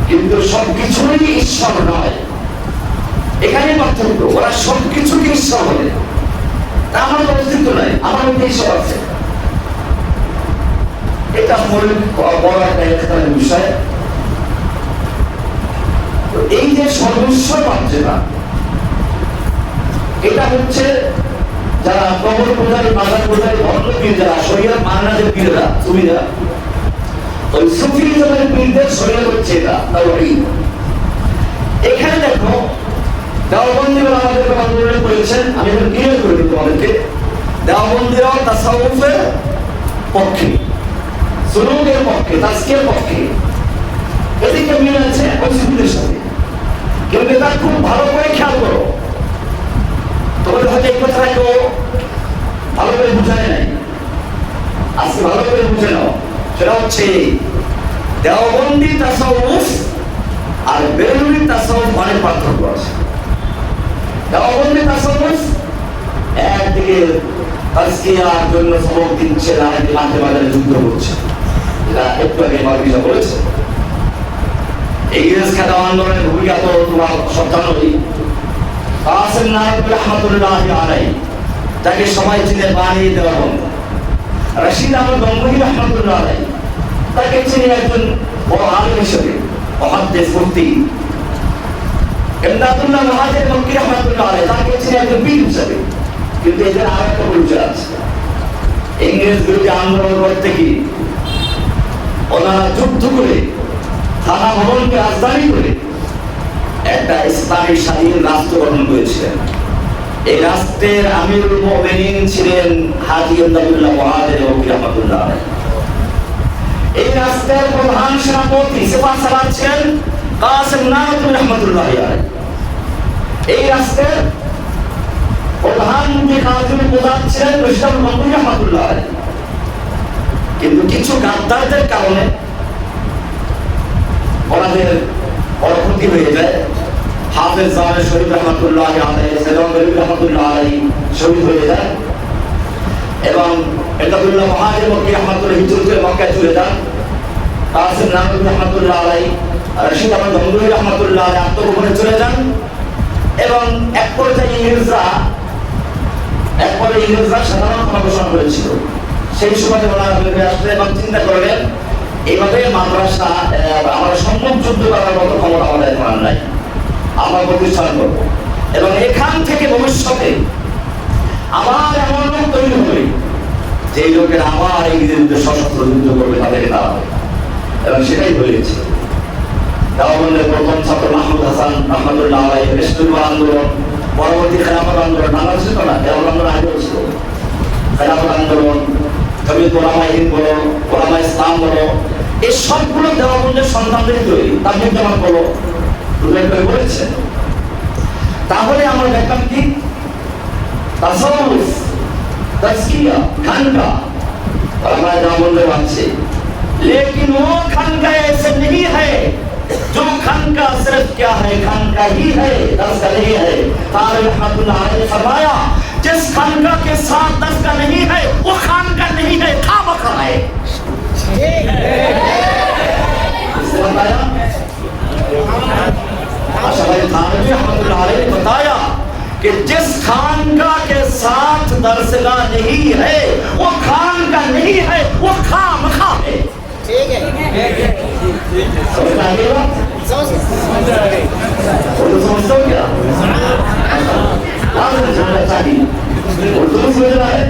কিন্তু সবকিছুই ঈশ্বর নয়। এখানে পার্থক্য। ওরা সবকিছুকে ঈশ্বর বলে, তা আমার অস্তিত্ব নাই, আমার মধ্যে ঈশ্বর আছে। এটা বড় একটা বিষয়। এই যে সর্বস্ববাদ যেটা, এটা হচ্ছে যারা কবর পূজারী, মাজার পূজারী, ভণ্ডপীর যারা, শরীয়ত মাননাদের পীররা, সুফিরা, ওই সুফিজমের পীরদের শরীয়ত হচ্ছে এটা তাওহীদ। এখানে দেখো দেওবন্দিরা আমাদেরকে আন্দোলন করেছেন, আমি এখন ক্লিয়ার করে দিই তোমাদেরকে। দেওবন্দিরাও তাসাউফের পক্ষে, সুলুকের পক্ষে, তাজকিয়ার পক্ষে। এদিকে মিল আছে ওই সুফিদের সাথে, কিন্তু এটা খুব ভালো করে খেয়াল করো। তোমাদের হয়তো এই কথাটা কেউ ভালো করে বুঝায় নাই, আজকে ভালো করে বুঝে নাও। সেটা হচ্ছে দেওবন্দি তাসাউফ আর বেরলভী তাসাউফ অনেক পার্থক্য আছে। দেওবন্দি তাসাউফ একদিকে তাজকিয়ার জন্য সবক দিচ্ছে, আরেকদিকে মাঝে মাঝে যুদ্ধ করছে। এটা একটু আগে মার্কিসা বলেছে। এই ইংরেজ খেতা আন্দোলনের ভূমিকা তো তোমার সব জানোই। কাসেম নানক রহমাতুল্লাহি আলাইহি, তাকে সবাই চিনে বানিয়ে দেওয়া বন্ধ। রশিদ আহমদ গঙ্গোহী রহমাতুল্লাহি আলাইহি, তাকে চিনে একজন বড় আলেম হিসেবে, মুহাদ্দিস, মুফতি। ইমদাদুল্লাহ মুহাজির মক্কি রহমাতুল্লাহি আলাইহি, তাকে চিনে একজন পীর হিসেবে। কিন্তু এদের আর একটা পরিচয় আছে। ইংরেজ বিরোধী আন্দোলন করতে গিয়ে ওনারা যুদ্ধ করে থানা ভবনকে রাজধানী করে একটা ইসলামী স্বাধীন রাষ্ট্র গঠন করেছিলেন। এই রাষ্ট্রের আমিরুল মুমিনিন ছিলেন হাজী ইমদাদুল্লাহ মুহাজির মক্কি রহমাতুল্লাহি আলাইহি। এই রাষ্ট্রের প্রধান সেনাপতি সেনাসালার ছিলেন কাসেম নানক রহমাতুল্লাহি আলাইহি। এই রাষ্ট্রের প্রধানমন্ত্রী কাজী প্রধান ছিলেন রশিদ আহমদ গঙ্গোহী রহমাতুল্লাহি আলাইহি। কিন্তু কিছু গাদ্দারদের কারণে ওনাদের বড় ক্ষতি হয়ে যায়। হাফেজ জামাল শরীফ রহমাতুল্লাহি আলাইহি, সাইয়দ গরিব রহমাতুল্লাহি আলাইহি শহীদ হয়ে যায় এবং ইমদাদুল্লাহ মুহাজির মক্কি রহমাতুল্লাহি হিজরত করে মক্কায় চলে যান। কাসেম নানক রহমাতুল্লাহি আলাইহি, রশিদ আহমদ গঙ্গোহী রহমাতুল্লাহি আলাইহি আত্মগোপনে চলে যান এবং এক পর্যায়ে ইংরেজরা সাধারণ ঘোষণা করেছিল। সেই সময় ওনারা আসলে এবং চিন্তা করলেন এইভাবে মাদ্রাসা আমরা সম্মুখ যুদ্ধ করার মতো ক্ষমতা আমাদের এখন নাই, আমরা প্রতিষ্ঠান করব এবং এখান থেকে ভবিষ্যতে আবার এমন লোক তৈরি হবে যে লোকেরা আবার এই বিরুদ্ধে সশস্ত্র যুদ্ধ করবে, তাদেরকে দাঁড়াবে। এবং সেটাই হয়েছে। দেওবন্দের প্রথম ছাত্র মাহমুদ হাসান রহমাতুল্লাহ আলাইহি ইসলামী আন্দোলন, পরবর্তী খেলাফত আন্দোলন, নানা ছিল না, দেওবন্দ আন্দোলন আগেও ছিল। খেলাফত আন্দোলন, জমিয়ত উলামায়ে হিন্দ বলো, উলামায়ে ইসলাম বলো, এই সবগুলো দেওবন্দের সন্তানদের তৈরি। তাবলীগ জামাত বলো, উল্লেখ করে বলেছে। তাহলে আমরা দেখলাম কি তাসাউফ, তাজকিয়া, খানকা उलमा देवबंद से, लेकिन वो खानका ऐसे नहीं है जो खानका सिर्फ क्या है, खानका ही है, दर्स का नहीं है। तारिक रहमतुल्लाह अलैहि फरमाया जिस खानका के साथ दर्स का नहीं है वो खानका नहीं है, खामखा है। इसने बताया बताया कि जिस खानका के साथ दरसगाह नहीं है वो खानका नहीं है वो खामखा है। ठीक है समझ आ गई बात? उर्दू समझते हो क्या? समझना चाहिए। उर्दू भी समझ रहा है,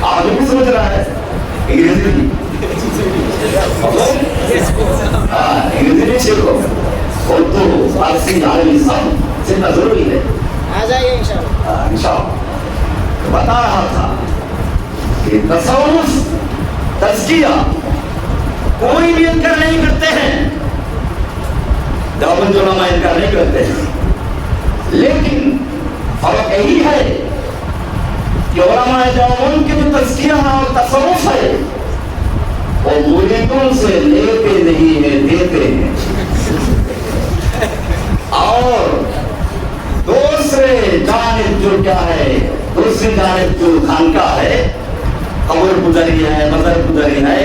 आगे भी समझ रहा है, अंग्रेजी भी। अंग्रेजी भी सीखो, उर्दू फारसी अरबी सब सीखना जरूरी है। आ जाइए इंशाल्लाह। इंशाअल्लाह। बता रहा था कि तसव्वुफ तज़किया कोई भी इनकार नहीं करते हैं, देवबंद उलमा इनकार नहीं करते हैं, लेकिन फर्क यही है कि उलमा देवबंद की जो तज़किया और तसव्वुफ है वो मुरीदों से लेते नहीं है, देते हैं। और दूसरे जानिब जो क्या है, दूसरी जानिब जो खानका है, कब्र गुजरी है, मज़र गुजरी है,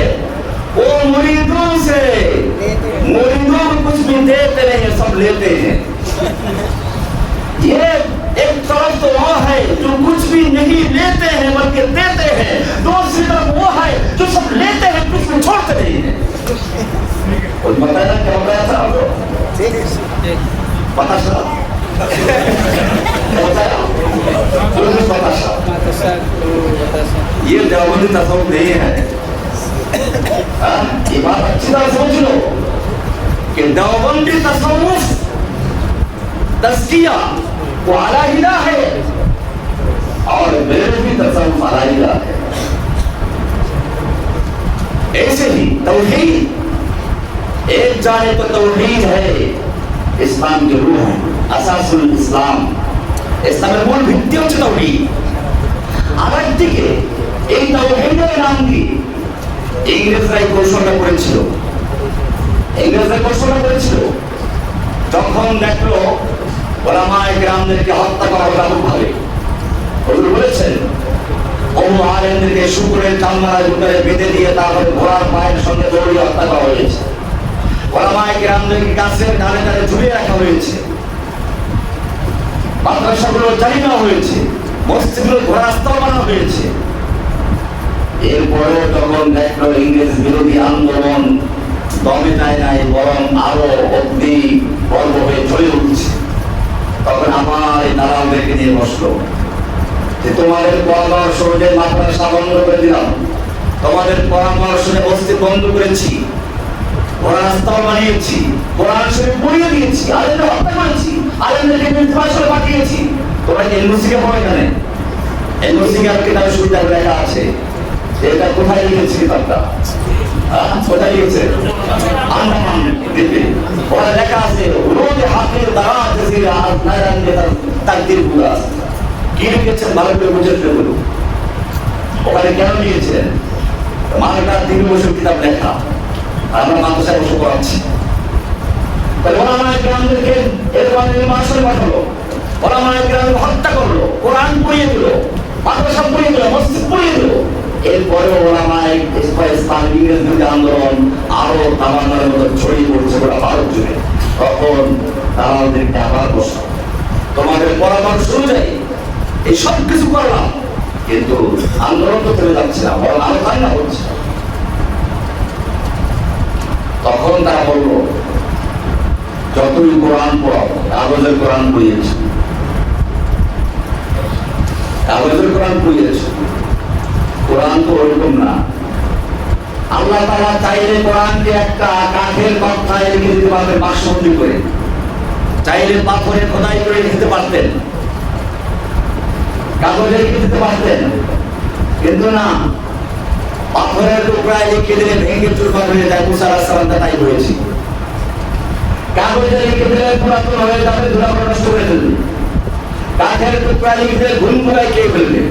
वो मुरीदों से, मुरीदों को कुछ भी देते नहीं है, सब लेते हैं। ये एक तरफ तो वो है जो कुछ भी नहीं लेते हैं बल्कि देते हैं, दूसरी तरफ वो है जो सब लेते हैं कुछ भी छोड़ते नहीं है। कुछ बताया क्या बताया था आपको? पता चला? बताया? कुछ पता चला? ये देवबंदी तसव्वुफ नहीं है। ये बात अच्छी तरह समझ लो कि देवबंदी तसव्वुफ तज़किया वो अलहदा है और बेरवी तसव्वुफ अलहदा है। ऐसे ही तौहीद, एक जाने तो तौहीद है, इस्लाम की रूह है, असासुल इस्लाम, इस्लामेर मूल ভিত্তি হচ্ছে তাওহীদ। আরেকদিকে এই তাওহীদের নাম কি ইংরেজরা ঘোষণা করেছিল, যখন দেখলো ওলামায়ে কেরামদেরকে হত্যা করা হলো ভাবে, হুজুর বলেছেন বহু আলেমদেরকে শুকরের চামড়ার ভিতরে বেঁধে দিয়ে তারপরে ঘোড়ার পায়ের সঙ্গে দৌড়িয়ে হত্যা করা হয়েছে। ওলামায়ে কেরামদেরকে গাছের ডালে ডালে ঝুলিয়ে রাখা হয়েছে, মাদ্রাসাগুলো জ্বালিয়ে হয়েছে, মসজিদগুলো ঘোড়াস্থল বানানো হয়েছে। এরপরেও যখন দেখলো ইংরেজ বিরোধী আন্দোলন দমে যায় নাই, বরং আরো অগ্নি পর্ব হয়ে চলে উঠছে, তখন আমার এই দালালদেরকে নিয়ে বসলো যে তোমাদের পরামর্শ অনুযায়ী মাদ্রাসা বন্ধ করে দিলাম, তোমাদের পরামর্শ অনুযায়ী মসজিদ বন্ধ করেছি, ঘোড়াস্থল বানিয়েছি, কোরআন শরীফ পড়িয়ে দিয়েছি, আলেমদের হত্যা করেছি, আলেমদেরকে মৃত্যুবাসরে পাঠিয়েছি। তোমরা কি এনওসিকে পড়ো? এখানে এনওসিকে আর কিতাবের সুবিধা লেখা আছে, এটা কোথায় লিখেছে কিতাবটা? কোথায় লিখেছে? আন্দামান দ্বীপে ওরা লেখা আছে রোজ হাতের দ্বারা জজিরা নারায়ণ নেতার তাকদির পুরা। কি লিখেছেন ভালো করে বুঝে বলুন, ওখানে কেন লিখেছেন? মানবতা দিন বসে কিতাব লেখা, আমরা মাদ্রাসায় বসে পড়াচ্ছি। ওলামায়ে কেরামদেরকে এরপরে নির্বাসনে পাঠালো, ওলামায়ে কেরামকে হত্যা করলো, কোরআন পড়িয়ে দিল, মাদ্রাসা পড়িয়ে দিল, মসজিদ পড়িয়ে দিল। এরপরে ওলামায়ে ইসলাম ইংরেজ বিরোধী আন্দোলন আরো তামান্নার মতো ছড়িয়ে পড়ছে গোটা ভারত জুড়ে। তখন দালালদেরকে আবার বসা, তোমাদের পরামর্শ অনুযায়ী এই সব কিছু করলাম, কিন্তু আন্দোলন তো থেমে যাচ্ছে না, বরং আরো কান্না হচ্ছে। তখন তারা বলল যতই কোরআন পড়াও, কাগজের কোরআন পড়িয়েছে, কাগজের কোরআন পড়িয়েছে, কোরআন তো ওরকম না। আল্লাহ তাআলা চাইলে কোরআনকে একটা কাঠের বাক্সায় রেখে দিতে পারতেন, বাক্সবন্দি করে, চাইলে পাথরে খোদাই করে দিতে পারতেন, কাগজে লিখে দিতে পারতেন, কিন্তু না, পাথরের টুকরায় লিখে দিলে ভেঙে চুরমার হয়ে যায়। মুসা আলাইহিস সালাম তাই হয়েছে। কাগজে লিখে দিলে পুরাতন হয়ে যাবে, ধুলাবালি নষ্ট করে ফেলবে। কাঠের টুকরায় লিখে দিলে ঘুম ঘুরায় খেয়ে ফেলবে।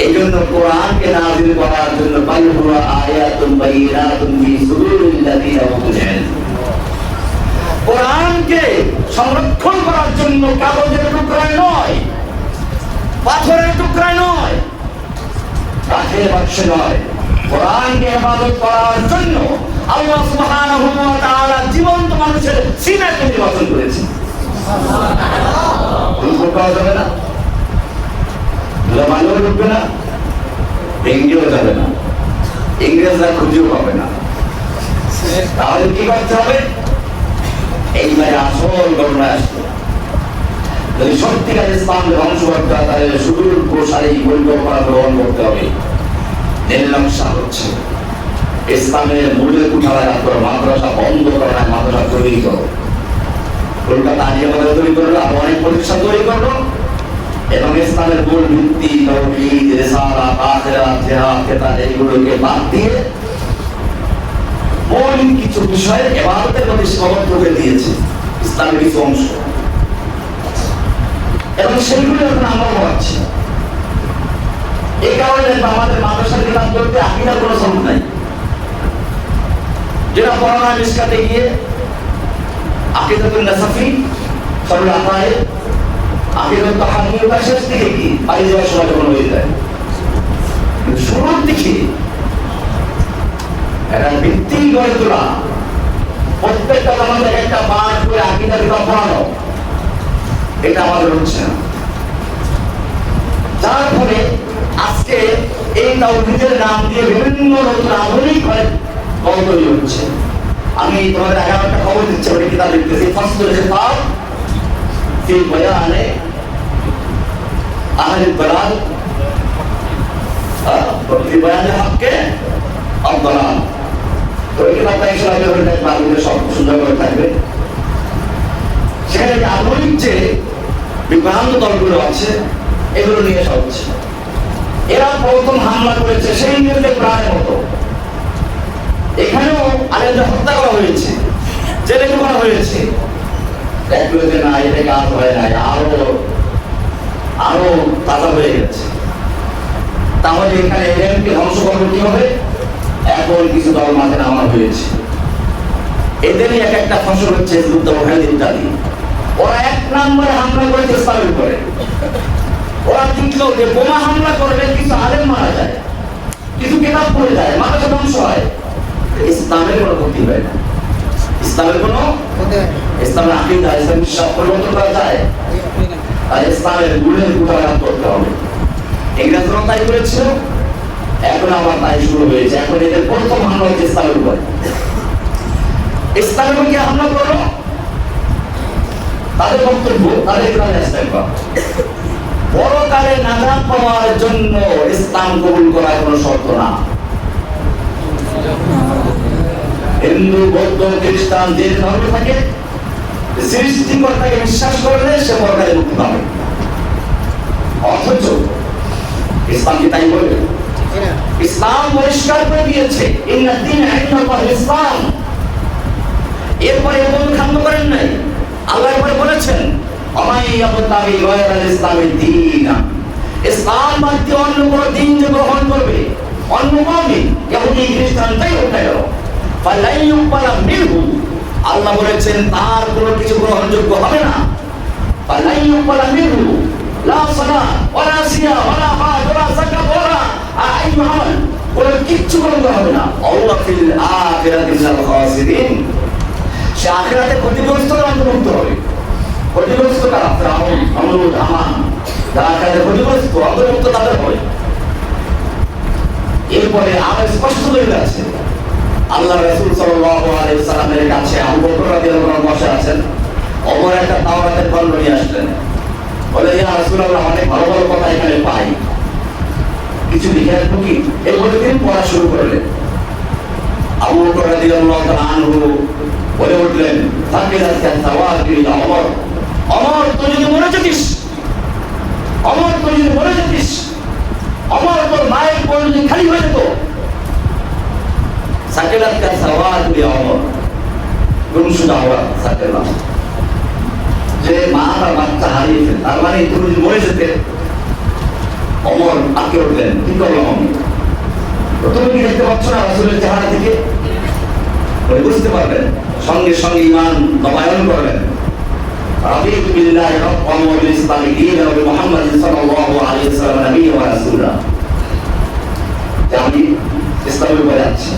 এই জন্য কোরআনকে নাযিল করার জন্য বাইহুয়া আয়াতুন বাইনাতুন ফি সুদুরিল্লাযিনা উতুল ইলম, কোরআনকে সংরক্ষণ করার জন্য কাগজের টুকরায় নয়, পাথরের টুকরায় নয়, কাঠের বাক্সে নয়, কোরআনকে ইবাদত করার জন্য আল্লাহ সুবহানাহু ওয়া তাআলা জীবন্ত মানুষের সিনাকে নির্বাচন করেছেন। সুবহানাল্লাহ। পাওয়া যাবে না, মানও ঢুকবে না, ভেঙ্গেও যাবে না, ইংরেজরা খুঁজেও পাবে না। তাহলে কি করতে হবে? এইবারে আসল ঘটনা আসবে। যদি সত্যিকার ইসলাম ধ্বংস করতে হয় তাহলে সুদূর প্রসারী পরিকল্পনা গ্রহণ করতে হবে। নীল নকশা হচ্ছে ইসলামের মূলে কুঠায় আপনার মাদ্রাসা বন্ধ করা, মাদ্রাসা তৈরি করো। কলকাতা আলিয়া মাদ্রাসা তৈরি করলো, আরো অনেক প্রতিষ্ঠান তৈরি করলো এবং ইসলামের মূল ভিত্তি তাওহীদ, রিসালাত, আখিরাত, জিহাদ, কিতাব এগুলোকে বাদ দিয়ে মৌলিক কিছু বিষয়ে ইবাদতের প্রতি সীমাবদ্ধ করে দিয়েছে ইসলামের কিছু অংশ, এবং সেগুলো এখন আমরা হচ্ছে। এই কারণে আমাদের মাদ্রাসার কিতাব করতে আকীদার কোনো সনদ নাই, যেটা পড়ানো হয় মিশকাতে গিয়ে আকীদাতুন নাসাফি, সরল আকায়েদ, আকীদাতুত তাহাজ্জুদ শেষ দিকে কি বাড়ি যাওয়ার সময় যখন হয়ে যায়, কিন্তু শুরুর দিকে এটা ভিত্তি গড়ে তোলা, প্রত্যেকটা আমাদের একটা পাঠ করে আকীদা কিতাব পড়ানো, এটা আমাদের হচ্ছে না। যার ফলে আজকে এই তাওহীদের নাম দিয়ে বিভিন্ন নতুন আধুনিক দল তৈরি হচ্ছে। আমি তোমাদের 11টা খবর দিচ্ছি, ওই কিতাব লিখতেছি, ফাসলুল খিতাব ফি বায়ানে আহলিল দালাল ফি বায়ানে হককে আদ-দালাল। তো এই কিতাবটা ইনশাআল্লাহ বাংলাদেশে সব সুন্দর করে থাকবে। সেখানে আধুনিক যে বিভ্রান্ত দলগুলো আছে এগুলো নিয়ে সব হচ্ছে। এরা প্রথম হামলা করেছে সেই নির্দেশ প্রাণের মতো। এখানেও আলেমদের হত্যা করা হয়েছে, জেলে করা হয়েছে। দেখলো যে না, এটা কাজ হয় নাই, আরো তাজা হয়ে গেছে। তাহলে এখানে এলেমকে ধ্বংস করবো কি হবে? এখন কিছু দল মাঝে নামা হয়েছে, এদেরই এক একটা ফসল হচ্ছে হিজবুত তাওহীদ ইত্যাদি। ওরা 1 নম্বরে হামলা করেছে ইসলামের উপরে। ওরা দেখলো যে বোমা হামলা করলে কিছু আলেম মারা যায়, কিছু কিতাব পড়ে যায়, মাদ্রাসা ধ্বংস হয়, ইসলামের কোনো ক্ষতি হয় না। ইসলামের কোনো ইসলামের আকীদা, ইসলামের বিশ্বাস পরিবর্তন করা যায়? তাই ইসলামের গুণের কুঠারাঘাত করতে হবে। ইংরেজরা তাই করেছিল, এখন আবার তাই শুরু হয়েছে। এখন এদের প্রথম হামলা হচ্ছে ইসলামের উপরে। ইসলামের উপর কি হামলা করলো? তাদের বক্তব্য, তাদের পরকালে নাজাত পাওয়ার জন্য ইসলাম কবুল করার কোনো শর্ত না। হিন্দু, বৌদ্ধ, খ্রিস্টান যে ধর্মে থাকে, সৃষ্টিকর্তাকে বিশ্বাস করলে সে পরকালে মুক্তি পাবে। অথচ ইসলাম কি তাই বলবে? ইসলাম পরিষ্কার করে দিয়েছে, ইন্না দীন ইনদাল্লাহিল ইসলাম। এরপরে এমন খণ্ড করেন নাই, আল্লাহ এরপরে বলেছেন আমাই ইয়াবতাগি গায়রাল ইসলামিদ দীনা, ইসলাম বাদ দিয়ে অন্য কোনো দিন যে গ্রহণ করবে, অন্য কোনো ইহুদি খ্রিস্টান তাই হতে গেল, ফালাই ইউকবালা মিনহু, আল্লাহ বলেছেন তার কোনো কিছু গ্রহণযোগ্য হবে না। ফালাই ইউকবালা মিনহু লা সালাত ওয়ালা সিয়াম ওয়ালা হাজ ওয়ালা যাকাত ওয়ালা আইয়ু আমাল, কোনো কিচ্ছু গ্রহণ হবে না। আল্লাহ ফিল আখিরাতি মিনাল খাসিরিন, সে আখিরাতে ক্ষতিগ্রস্তরা অন্তর্ভুক্ত হবে। ক্ষতিগ্রস্ত কারা? ফিরআউন, নমরুদ, হামান, যারা আখিরাতে ক্ষতিগ্রস্ত অন্তর্ভুক্ত তাদের হবে। এরপরে আরো স্পষ্ট হয়ে গেছে, আল্লাহ রাসূল সাল্লাল্লাহু আলাইহি ওয়াসাল্লামের কাছে আবু বকর রাদিয়াল্লাহু আনহু বসে আছেন। ওমর একটা তাওরাতের খণ্ড নিয়ে আসলেন, বলে ইয়া রাসূলুল্লাহ, অনেক ভালো ভালো কথা এখানে পাই, কিছু লিখে রাখবো কি? এই বলে তিনি পড়া শুরু করলেন। আবু বকর রাদিয়াল্লাহু তাআলা আনহু বলে উঠলেন, ফাকিরাত তাওয়াকিল ওমর, ওমর তুই যদি মরে যেতিস, ওমর তুই যদি মরে যেতিস, ওমর তোর মায়ের কোল যদি খালি হয়ে যেত, সাকিলাত তাওয়াকিল ওমর, গুমশুদা হওয়া সাকিলাত, যে মা আর বাচ্চা হারিয়েছেন, তার মানে তুমি যদি মরে যেতে। ওমর আঁকে উঠলেন, কি করলাম আমি? তুমি কি দেখতে পাচ্ছ না রাসূলের চেহারা থেকে? বুঝতে পারবেন, সঙ্গে সঙ্গে ঈমান নবায়ন করলেন। রাদিতু বিল্লাহি রাব্বান ওয়া বিল ইসলামি দীনান ওয়া বিমুহাম্মাদিন সাল্লাল্লাহু আলাইহি ওয়াসাল্লাম নবিয়্যান ওয়া রাসূলা। আমি ইসলামের উপরে আছি।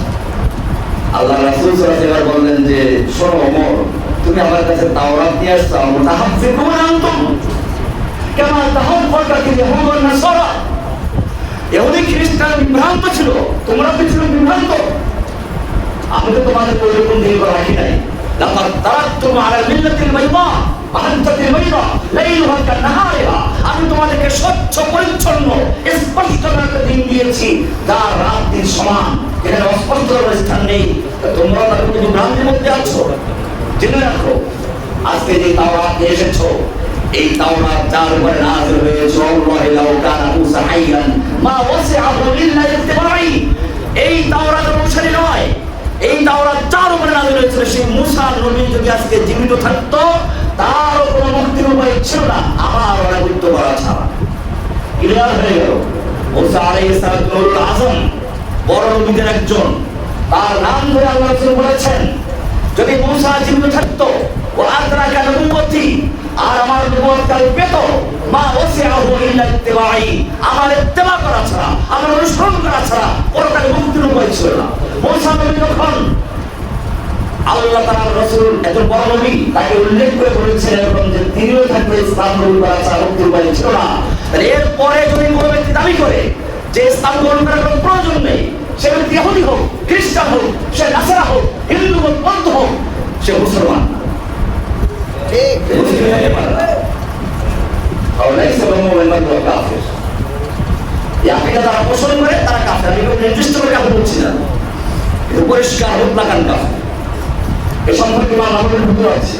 আল্লাহ রাসূল সাল্লাল্লাহু আলাইহি ওয়াসাল্লাম বললেন যে, শোনো ওমর, তুমি আমার কাছে তাওরাত নিয়ে আসছো, মুতাহাফফিকুন আনতুম কামা তাহাফফাকাতিল ইয়াহুদ ওয়ান নাসারা, ইহুদি খ্রিস্টান বিভ্রান্ত ছিল, তোমরা তো ছিল বিভ্রান্ত। আমি তো তোমাদের পরিবর্তন দিয়ে রাখি নাই। লাকাদ তারাকতুম আলা মিল্লাতিল বাইদা আনতাতিল বাইদা লাইলুহা কান্নাহারিহা, আমি তোমাদেরকে স্বচ্ছ পরিচ্ছন্ন স্পষ্ট একটা দিন দিয়েছি যার রাত দিন সমান, এখানে অস্পষ্টতার স্থান নেই। তোমরা তাদের বিভ্রান্তির মধ্যে আছো। জেনে রাখো, আজকে যে তাওরাত নিয়ে এসেছো, এই তাওরাত যার উপরে নাযিল হয়েছে, আল্লাহু লাউ কানা মুসা হাইয়ান মা ওয়াসিআহু ইল্লা ইত্তিবাই, এই তাওরাত অনুসারী নয়। এই তাওরাত যার উপরে নাযিল হয়েছিল, সেই মুসা নবী যদি আজকে জীবিত থাকতো, তারও কোনো মুক্তির উপায় ছিল না আমার অনাবৃত্ত করা ছাড়া। ক্লিয়ার হয়ে গেল? মুসা আলাইহিস সালাম নূরুল আযম, বড় নবীদের একজন, তার নাম ধরে আল্লাহ রাসূল বলেছেন, যদি মুসা জীবিত থাকতো ও আদরাকা নবুয়তি, আর আমার নবুয়ত কাল পেত, মা ওয়াসিআহু ইল্লা ইত্তিবাই, আমার ইত্তেবা করা ছাড়া, আমার অনুসরণ করা ছাড়া পরকালে মুক্তির উপায় ছিল না। মুসা নবী যখন আল্লাহ তাআলার রাসূল একজন বড় নবী, তাকে উল্লেখ করে বলেছেন এরকম যে তিনিও থাকলে ইসলাম গ্রহণ করা ছাড়া মুক্তির উপায় ছিল না। তাহলে এরপরে যদি কোনো ব্যক্তি দাবি করে যে ইসলাম গ্রহণ করার কোনো প্রয়োজন নেই, সে ব্যক্তি ইহুদি হোক, খ্রিস্টান হোক, সে নাসারা হোক, হিন্দু হোক, বৌদ্ধ হোক, সে মুসলমান না। ঠিক। যারা পোষণ করে তারা কাফের। আমি নির্দিষ্ট করে কাফের বলছি না, কিন্তু পরিষ্কার হোক না কান কাফের। এ সম্পর্কে আমাদের ভিতরে আছে,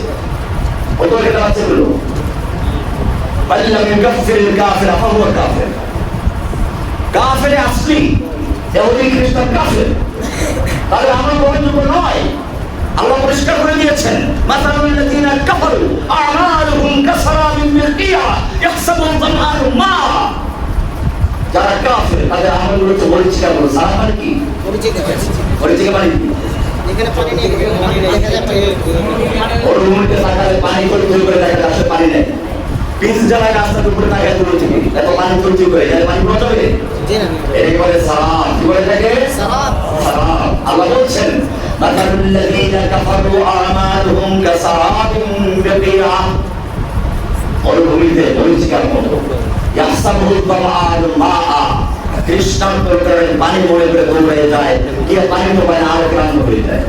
কত লেখা আছে বলো, কাফের আসলি ইহুদি খ্রিস্টান কাফের, তাহলে আমরা গ্রহণযোগ্য নয়। আল্লাহ পরিষ্কার করে দিয়েছেন, মাসালুল্লাযীনা কাফারু আ'মালুহুম কাসারাবিন বিকিয়া ইয়াহসাবুহু যামআনু মা, যারা কাফের তাদের আমলগুলো হচ্ছে মরিচিকা। বলো সারা মানে কি? মরিচিকা মানে কি? এখানে পানি নেই, পানি নেই, এখানে পানি নেই। ওর রুমে তাকালে পানি করে তৈরি করে দেখা আসলে পানি নেই। পিচ জ্বালায় রাস্তার উপরে তাকায় দূর থেকে এত পানি তৈরি করে যায়, পানি পৌঁছে যাবে? জি না। এই করে সালাম কি বলে থাকে? সালাম। সালাম। আল্লাহ বলছেন, মাসালুল্লাযীনা কাফারু আ'মালুহুম কাসারাবিন বিকিয়া, মরুভূমিতে মরিচিকার মতো, ইয়াহসাবুহু যামআনু মাআ, খ্রিস্টান তরকারের পানি মনে করে দৌড়ে যায়, কে পানি তো পায় না, আরো ক্লান্ত হয়ে যায়।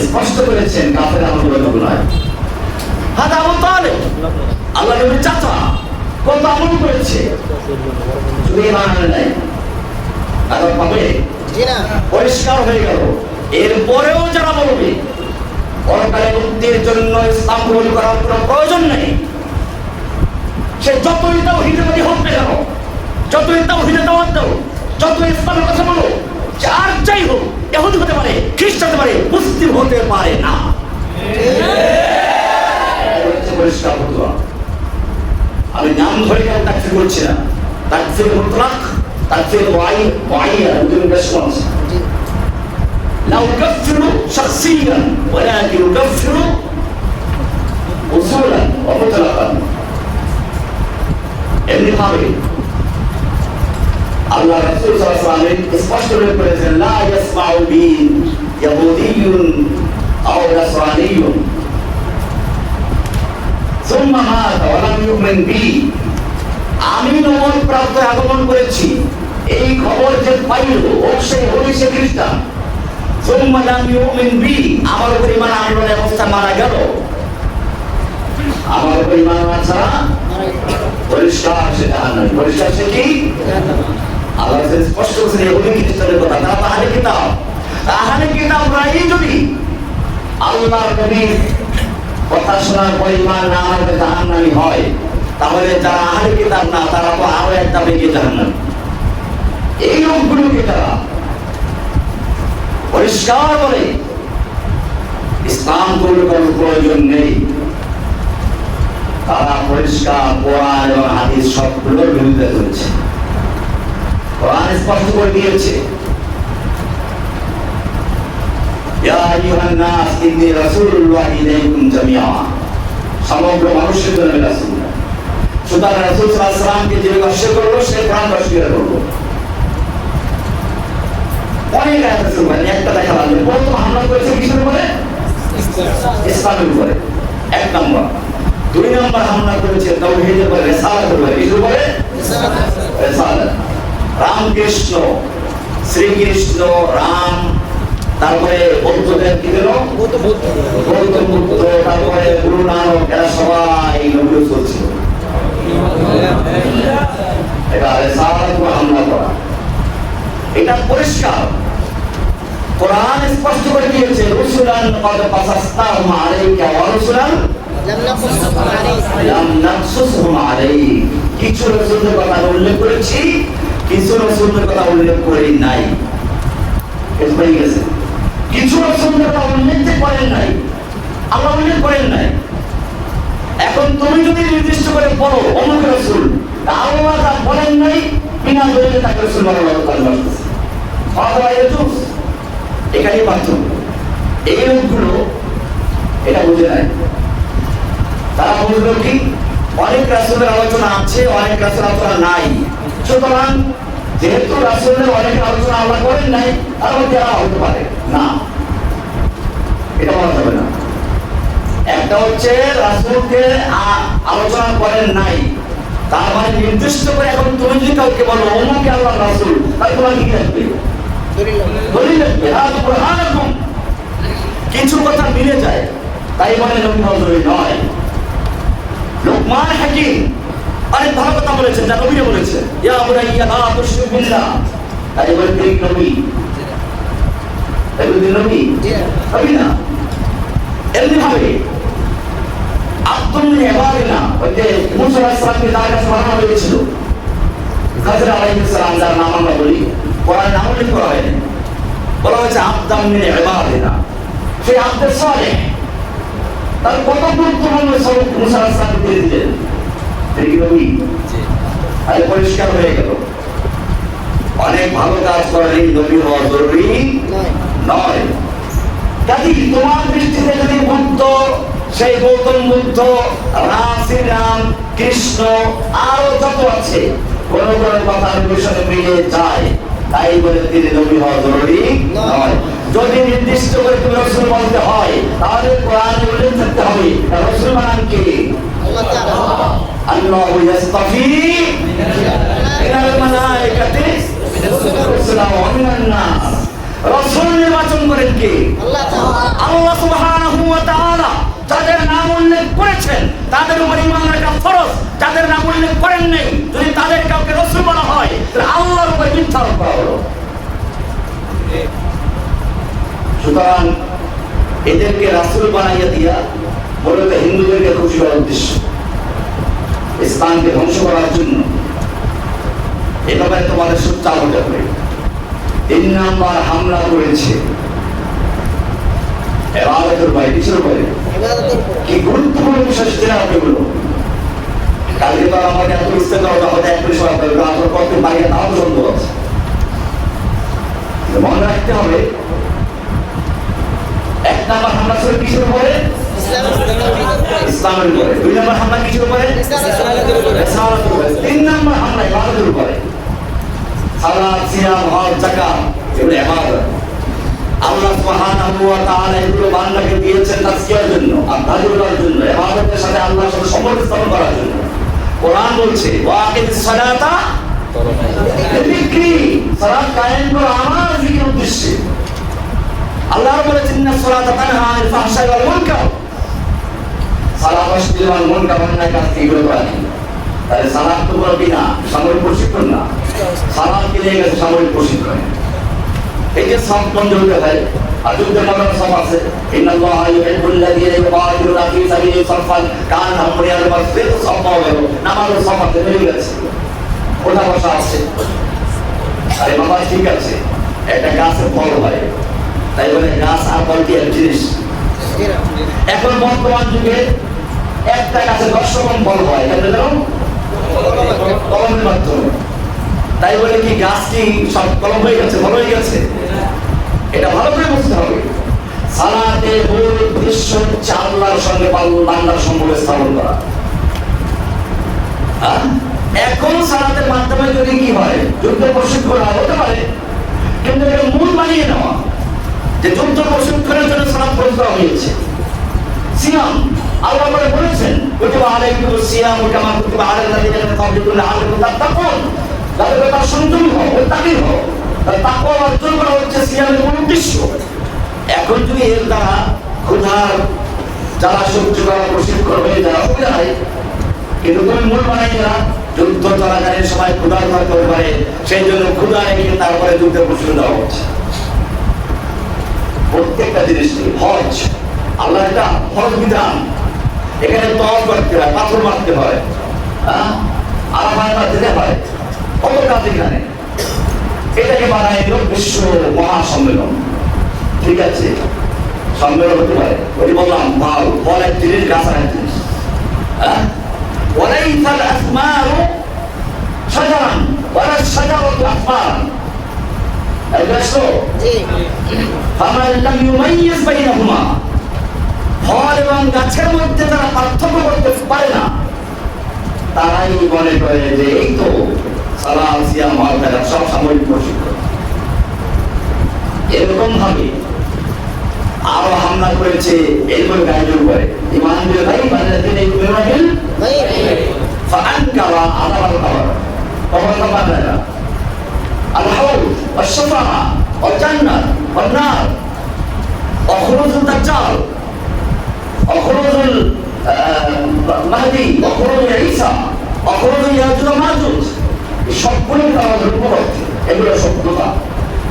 স্পষ্ট করেছেন কাফের আমল নয়। হাদা আবু তালেব, আল্লাহ নবীর চাচা, কত আমল করেছে, শুধু ঈমান আনে নাই, তারা পাবে? জি না। পরিষ্কার হয়ে গেল। এরপরেও যারা বলবে পরকালে মুক্তির জন্য ইসলাম গ্রহণ করার কোনো প্রয়োজন নেই, সে যতই তাওহীদবাদী হোক না কেন, যতই তাওহীদে দাওয়াত দাও, যতই ইসলামের কথা বলো, যার যাই হোক, ইহুদি হতে পারে, খ্রিস্টান হতে পারে, মুসলিম হতে পারে না। পরিষ্কার ফতোয়া। আমি নাম ধরে কেন তাকফির করছি না, তাকফির মুতলাক, তাকফির মুআয়্যান, দুটো বেশি আছে। لا أكفر شخصيا ولكن أكفر أصولا ومطلقا। এমনি ভাবে আল্লাহ রাসূল সাল্লাল্লাহু আলাইহি ওয়াসাল্লাম স্পষ্ট করে বলেছেন, লা ইয়াসমাউ বি ইয়াহুদিয়ুন আও নাসরানিয়ুন সুম্মা মাতা ওয়া লাম ইউমিন বি, আমি নবুয়ত প্রাপ্ত আগমন করেছি, এই খবর যে পাইল ও সে হইছে খ্রিস্টান, সুম্মা লাম ইউমিন বি, আমার উপর ঈমান আনলোর অবস্থা মারা গেল, আমার উপর ঈমান আনা ছাড়া পরিষ্কার সে জাহান্নামী। পরিষ্কার সে কি? আল্লাহ স্পষ্ট করেছেন ইহুদি খ্রিস্টানের কথা, তারা তো আহলে কিতাব। আহলে কিতাবরাই যদি আল্লাহর নবীর কথা শোনার পর ঈমান না আনলে জাহান্নামী হয়, তাহলে যারা আহলে কিতাব না তারা তো আরো একটা বেগে জাহান্নামী। এই লোকগুলোকে তারা পরিষ্কার বলে ইসলাম গ্রহণ করার প্রয়োজন নেই, তারা পরিষ্কার কোরআন এবং হাদিস সবগুলোর বিরুদ্ধে করেছে। কোরআন স্পষ্ট করে দিয়েছে, ইয়া আইয়ুহান নাস ইন্নী রাসূলুল্লাহি ইলাইকুম জামিআ, সমগ্র মানুষের জন্য রাসূল। সুতরাং রাসূল সাল্লাল্লাহু আলাইহি ওয়াসাল্লামকে যে অস্বীকার করলো সে কোরআন অস্বীকার করলো। অনেক আয়াত আছে, মানে একটা দেখা লাগবে। প্রথম হামলা করেছে কিসের উপরে? ইসলামের উপরে, এক নম্বর। দুই নম্বর হামলা করেছে তাওহীদের উপরে, রিসালাতের উপরে। কিসের উপরে? রেসালাত। রামকৃষ্ণ, শ্রীকৃষ্ণ, রাম, তারপরে বৌদ্ধদের কি দিল? গৌতম বুদ্ধ, তারপরে গুরু নানক, এরা সবাই নবী রাসূল ছিল। এটা রেসালাত ও হামলা করা, এটা পরিষ্কার। কোরআন স্পষ্ট করে দিয়েছে, রসুলান কদ কাসাসনাহুম আলাইকা ওয়া রসুলান লাম নাকসুসহুম আলাইক। কিছু রাসূলের কথা উল্লেখ করেছি, কিছু রাসূলের কথা উল্লেখ করি নাই। বুঝতে গেছে? কিছু রাসূলের কথা উল্লেখ করেন নাই, আল্লাহ উল্লেখ করেন নাই। এখন তুমি যদি নির্দিষ্ট করে বলো অমুক রাসূল, আল্লাহ তা বলেন নাই, বিনা দলিলে তাকে রাসূল বলা হচ্ছে। অথবা ইউসুফ, এখানে পার্থক্য। এই লোকগুলো এটা বুঝে নাই। তারা বুঝলো কি, অনেক রাসূলের আলোচনা আছে, অনেক রাসূলের আলোচনা নাই। সুতরাং যেহেতু রাসূলের অনেক আলোচনা আল্লাহ করেন নাই, তাহলে দেওয়া হতে পারে না, এটা বলা যাবে না। একটা হচ্ছে রাসূলকে আলোচনা করেন নাই, তার মানে নির্দিষ্ট করে এখন তুমি যদি কাউকে বলো অমুকে আল্লাহর রাসূল, তাহলে তোমার কি লাগবে? দলিল লাগবে। কিছু কথা মিলে যায়, তাই বলে নবী হযরত নয়। লোকমান হাকিম অনেক ভালো কথা বলেছেন, যা নবী বলেছেন, ইয়া বুনাইয়া লা তুশরিক বিল্লাহ, তাই বলে ঠিক নবী। তাই বলে নবী নবী না। এমনি ভাবে আব্দুল ইবাদিনা, ওই যে মুসা আলাইহিস সালামকে যার কাছে পাঠানো হয়েছিল, খাজর আলাইহিস সালাম, যার নাম আমরা বলি, কোরআনে নাম উল্লেখ করা হয়নি, বলা হয়েছে আব্দাম মিন ইবাদিনা, সেই আব্দুল সালেহ। তার কত গুরুত্বপূর্ণ সবক মুসা আলাইহিস সালাম দিয়ে দিলেন, ঠিক নবী। আর পরিষ্কার হয়ে গেল, অনেক ভালো কাজ করেন নবী হওয়া জরুরি নয়। কাজী তোমার দৃষ্টিতে যদি বুদ্ধ, সেই গৌতম বুদ্ধ, রাম, কৃষ্ণ, আরো যত আছে, কোন কোন কথার বিষয়ে মিলে যায়, তাই বলে তিনি নবী হওয়া জরুরি নয়। যদি নির্দিষ্ট করে তুমি রাসূল বলতে হয়, তাহলে কোরআনে উল্লেখ করতে হবে রাসূল মানে কি? আল্লাহু ইস্তাফি মিনাল মালায়েকাতি রাসূলান ওয়া মিনান নাস। রাসূল নির্বাচন করেন কে? আল্লাহ সুবহানাহু ওয়া তাআলা। যাদের নাম উল্লেখ করেছেন তাদের উপর ঈমান রাখা ফরজ, যাদের নাম উল্লেখ করেন নাই, যদি তাদের কাউকে রাসূল বলা হয়, তাহলে আল্লাহর উপর মিথ্যা আরোপ করা হলো। সুতরাং এদেরকে রাসূল বানাইয়া দিয়া মূলত হিন্দুদেরকে খুশি করার উদ্দেশ্য, ইসলামকে ধ্বংস করার জন্য। এভাবে তোমাদের সোচ্চার হতে হবে। 3 নাম্বার হামলা করেছে ইবাদতের উপরে, কিসের উপরে? কি গুরুত্বপূর্ণ বিষয় সেটা আপনি বলুন। কালকে তো আমাদের এত ইস্তেকার হতে এক বিষয় আপনাদের আসর করতে পারি না, তাও সম্ভব আছে। মনে রাখতে হবে, 1 নাম্বার হামলা ছিল কিসের উপরে? ইসলামের উপরে। 2 নাম্বার হামলা কিসের উপরে? রিসালাতের উপরে। 3 নাম্বার হামলা ইবাদতের উপরে। সালাত, সিয়াম, হজ, যাকাত, এগুলো ইবাদত। আল্লাহ সুবহানাহু ওয়া তাআলা এগুলো বান্দাকে দিয়েছেন তাজকিয়ার জন্য, আত্মজীবনের জন্য, ইবাদতের সাথে আল্লাহর সাথে সম্পর্ক স্থাপন করার জন্য। কোরআন বলছে ওয়াকিমিস সালাতা লিযিকরি, সালাত কায়েম করো আমার জিকিরের উদ্দেশ্যে। আল্লাহ বলেছেন ইন্নাস সালাতা তানহা আনিল ফাহশাই ওয়াল মুনকার, সালাত অশ্লীল ওয়াল মুনকার, অন্যায় কাজ থেকে বিরত রাখে। তাহলে সালাত তো কোনো বিনা সামরিক প্রশিক্ষণ না, সালাত কে নিয়ে গেছে সামরিক প্রশিক্ষণ। এই যে সব বন্ধ হতে হয়, আর যুদ্ধের মধ্যে সব আছে, ইন্নাল্লাহা ইউহিব্বুল্লাযীনা ইউকাতিলুনা ফী সাবিলিহি সাফফান কাআন্নাহুম বুনিয়ানুন মারসুস, সব পাওয়া গেল। নামাজের সব আছে, মিলে গেছে, ওঠা বসা আছে। আরে বাবা ঠিক আছে, একটা গাছের ফল হয়, তাই বলে গাছ আর ফল কি এক জিনিস? এখন বর্তমান যুগে একটা গাছে 10 রকম ফল হয়, কেন জানো? কলমের মাধ্যমে। তাই বলে কি গাছ কি সব কলম হয়ে গেছে, ফল হয়ে গেছে? এটা ভালো করে বুঝতে হবে। সালাতের মূল উদ্দেশ্য হচ্ছে আল্লাহর সঙ্গে বান্দার সম্পর্ক স্থাপন করা। এখন সালাতের মাধ্যমে যদি কি হয়, যুদ্ধ প্রশিক্ষণ হতে পারে, কিন্তু এটা মূল বানিয়ে নেওয়া যে যুদ্ধ প্রশিক্ষণের জন্য সালাত ফরজ করা হয়েছে। সিয়াম আল্লাহ বলে বলেছেন কুতিবা আলাইকুমুস সিয়াম কামা কুতিবা আলাল লাযিনা মিন ক্বাবলিকুম লাআল্লাকুম তাত্তাকুন, যাতে তোমরা সংযমী হও, মুত্তাকী হও। তাকওয়া অর্জন করা হচ্ছে সিয়ামের মূল উদ্দেশ্য। এখন যদি এর দ্বারা ক্ষুধার যারা সহ্য করা প্রশিক্ষণ হয়ে যারা অসুবিধা হয়, কিন্তু তুমি মূল বানাই না যুদ্ধ চলাকালীন সময় ক্ষুধার ধরতে হতে পারে, সেই জন্য ক্ষুধা রেখে তারপরে যুদ্ধের প্রশিক্ষণ দেওয়া হচ্ছে। প্রত্যেকটা জিনিস হজ, আল্লাহ একটা হজ বিধান, এখানে তওয়াফ করতে হয়, পাথর মারতে হয়, আরাফায় যেতে হয়, কত কাজ এখানে। এটাকে বানায় এলো বিশ্ব মহাসম্মেলন। ঠিক আছে, সম্মেলন হতে পারে, ওই বললাম ফল এক জিনিস, গাছ এক জিনিস। وليس الأثمار شجرا ولا الشجرة أثمارا. فمن لم يميز بينهما, ফল এবং গাছের মধ্যে যারা পার্থক্য করতে পারে না, তারাই মনে করে যে এই তো সালাম সিয়াম হজ জাকাত সব সাময়িক প্রশিক্ষণ। এরকম ভাবে আরো হামলা করেছে এলমুল গায়বের উপরে। ঈমান বিল গায়ব আল্লাযীনা ইউমিনুনা বিল গায়ব ফাআনকারা আযাবাল কবর, কবর কাবারা আল হাউদ ওয়াস শাফাআ ওয়াল জান্নাত ওয়ান নার ওয়া খুরুজুদ দাজ্জাল ওয়া খুরুজুল মাহদী ওয়া খুরুজ ঈসা ওয়া খুরুজ ইয়াজুজ ওয়া মাজুজ, এই সবগুলো আমাদের উপর আছে। এগুলো সব কথা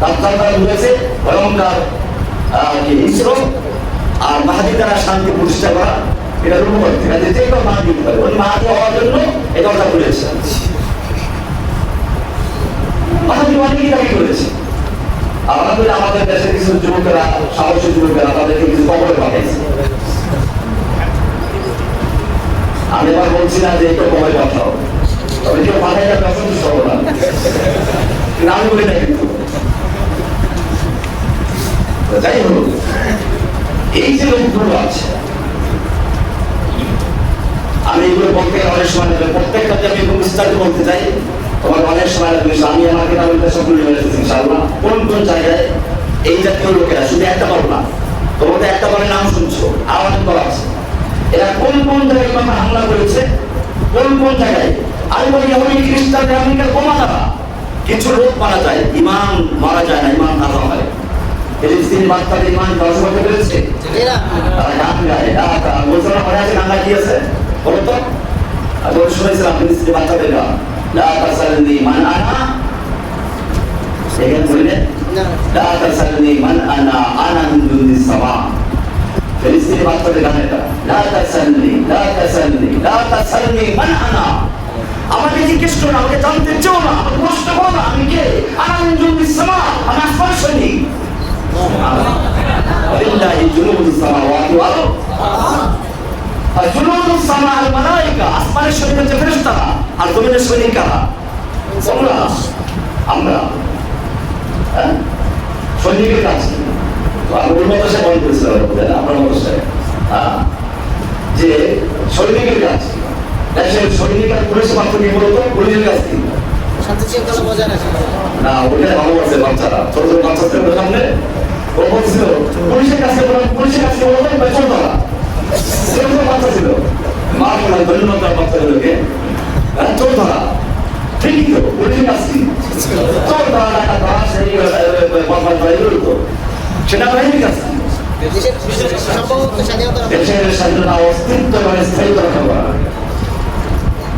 দাজ্জাল দ্বারা বুঝেছে ভয়ঙ্কর ইসর, আর মাহাদি দ্বারা শান্তি প্রতিষ্ঠা করা, এটা রূপ করতে গেছে যে কেউ মাহাদি দিতে পারে। ওই মাহাদি হওয়ার জন্য এই কথা বলেছে। মাহাদি অনেকেই দাবি করেছে। আলহামদুলিল্লাহ আমাদের দেশের কিছু যুবকেরা, সাহসী যুবকেরা তাদেরকে কিছু কবরে পাঠাইছে। আমি এবার বলছি না যে এটা কবরে পাঠাও, তবে কেউ পাঠাই যাবে অসন্তুষ্ট হবো না, নাম বলে না কিন্তু। যাই হোক, এই যে লোকগুলো আছে, আমি এগুলো বলতে অনেক সময় লাগবে, প্রত্যেকটা আমি একটু বিস্তারিত বলতে চাই, তোমার অনেক সময় লাগবে। আমি আমার কিতাবের সবগুলো নিয়ে এসেছি ইনশাআল্লাহ। কোন কোন জায়গায় এই জাতীয় লোকেরা, শুধু একটা বল না, তোমাদের একটা বলে নাম শুনছো, আর অনেক বল আছে, এরা কোন কোন জায়গায় কথা হামলা করেছে, কোন কোন জায়গায়। আমি বলি ইহুদি খ্রিস্টান আমেরিকার বোমা দ্বারা কিছু লোক মারা যায়, ইমান মারা যায় না, ইমান তাজা হয়। ফিলিস্তিন বাচ্চাদের ইমান ধ্বংস করতে পেরেছে, তারা গান গায়, মুসলমান মনে আছে গান কি আছে বলো তো? আমি শুনেছিলাম ফিলিস্তিন বাচ্চাদের গান, লা তাসালনি মান আনা, সেখানে বললেন লা তাসালনি মান আনা, আনা মিন দুনিস সামা। ফিলিস্তিন বাচ্চাদের গান এটা, লা তাসালনি লা তাসালনি লা তাসালনি মান আনা, আমাকে জিজ্ঞেস করো না, আমাকে জানতে চাও না, আমাকে প্রশ্ন করো না, আমি কে? আনা মিন দুনিস সামা, আমি আসমানের সৈনিক। লিল্লাহি জুনুদুস সামাওয়াতি ওয়াল আরদ, জুনুদুস সামা আল মালায়েকা, আসমানের সৈনিক হচ্ছে ফেরেশতারা, আর জমিনের সৈনিক কারা? আমরা সৈনিকের কাজ আপনার মতো সে মনে করেছিলাম আপনার মতো সে যে সৈনিকের কাজ, দেশের সৈনিক আর পুলিশের পার্থক্য বলতো, পুলিশের কাজ কি না, ওখানে ভালো আছে বাচ্চারা, ছোট ছোট বাচ্চাদের সামনে ও বলছিল পুলিশের কাছে, পুলিশের কাছে বলতো বেতন ধরা, সেরকম বাচ্চা ছিল, মা বলা ধন্যবাদ বাচ্চাগুলোকে চোর ধরা, ঠিকই তো পুলিশের কাজ কি চোর ধরা, টাকা ধরা, সেই এগুলো তো সেনাবাহিনীর কাছে। দেশের স্বাধীনতা অস্তিত্ব এবং স্থায়িত্ব রক্ষা করা।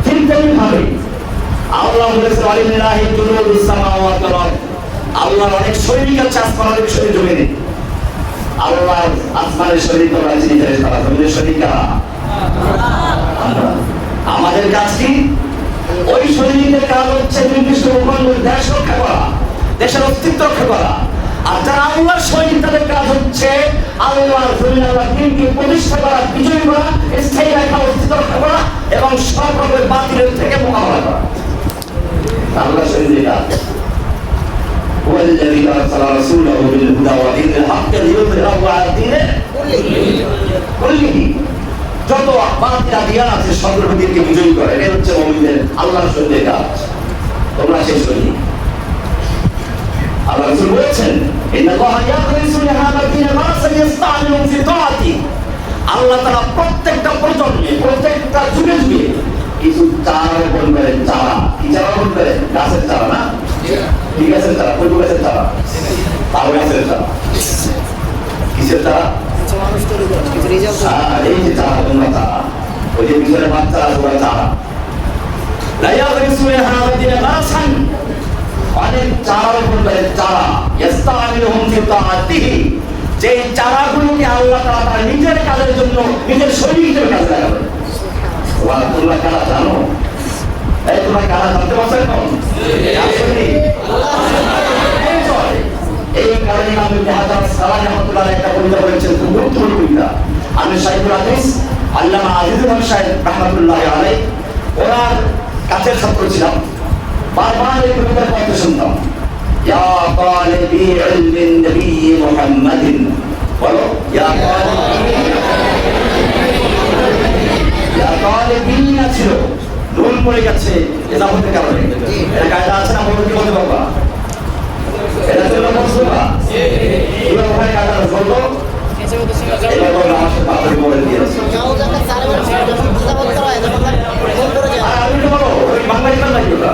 ঠিক তেমনি ভাবে আল্লাহ বলেছে ওয়ালিল্লাহি জুনুদুস সামাওয়াতি ওয়াল আরদ, আল্লাহর অনেক সৈনিক আছে আসমান, অনেক সৈনিক জমিনে। আল্লাহ আসমানের সৈনিক আছে, তারা জমিনের সৈনিক কারা? আমাদের কাজ কি? ওই সৈনিকের কাজ হচ্ছে নির্দিষ্ট ভূখণ্ডের দেশ রক্ষা করা, দেশের অস্তিত্ব রক্ষা করা। আর যারা আল্লাহর সৈনিক, তাদের কাজ হচ্ছে আল্লাহর জমিন, আল্লাহর দ্বীনকে প্রতিষ্ঠা করা, বিজয় করা, স্থায়ী রাখা, অস্তিত্ব রক্ষা করা এবং সব রকমের বাতিলের থেকে মোকাবেলা করা। আল্লাহ সৈনিকের কাজ। ওয়াল্লাযী আরসালা রাসূলাহু বিল হুদা ওয়া দীনিল হক লিইয়ুযহিরাহু আলা দীনি কুল্লিহি, যত বাতিল আদিয়ান আছে সর্বদিকে বিজয় করে, এটা হচ্ছে মুমিনদের আল্লাহর সৈনিকের কাজ। তোমরা সেই সৈনিক। আল্লাহ রাসূল বলেছেন ইন্নাল্লাহা ইয়াখলিসু লিহাযা দীন মা সাইয়াস্তা'মিলু ফি তাআতি, আল্লাহ তাআলা প্রত্যেকটা প্রজন্মে প্রত্যেকটা যুগে যুগে কিছু চারা রোপণ করেন। চারা কি চারা রোপণ করেন? গাছের চারা না, কি গাছের চারা? কোন গাছের চারা? তাল গাছের চারা। কিসের চারা? মানুষ তৈরি করে কিছু রেজাল্ট এই যে চারা, তোমরা চারা, ওই যে পিছনে বাচ্চা আছে ওরা চারা। অনেক চারা রোপণ করেন। চারা যে চারাগুলোকে আল্লাহ তাআলা তার নিজের কাজের জন্য নিজের শরীরের কাজে লাগাবেন। তোমরা কারা জানো? এই তোমরা কারা জানতে পারছো এখন? এই কারণে আমি হাজার সালাহ রহমতুল্লাহ একটা কবিতা বলেছেন, খুব গুরুত্বপূর্ণ কবিতা। আমি শাইখুল হাদিস আল্লামা আজিজুল হক সাহেব রহমতুল্লাহ আলাইহি ওনার কাছের ছাত্র ছিলাম। বারবার এই কবিতা পড়তে শুনতাম। ইয়া তালিবি ইলমিন নবী মুহাম্মাদিন, বলো ইয়া তালিবিন ছিল, নুন পড়ে গেছে এজাবতের কারণে। এটা কায়দা আছে না? বলতে কি বলতে বাবা? এটা ছিল মুসলিমা। এবার ওখানে কায়দা বললো, এবার বললো আমার সাথে পাথরে বলে দিয়েছে। যাও যখন সার্ভার যখন বুঝাবত করা হয় তখন ফোন করে যায়। আর আমি তো বলো ওই বাঙালি কাজ নাকি ওটা?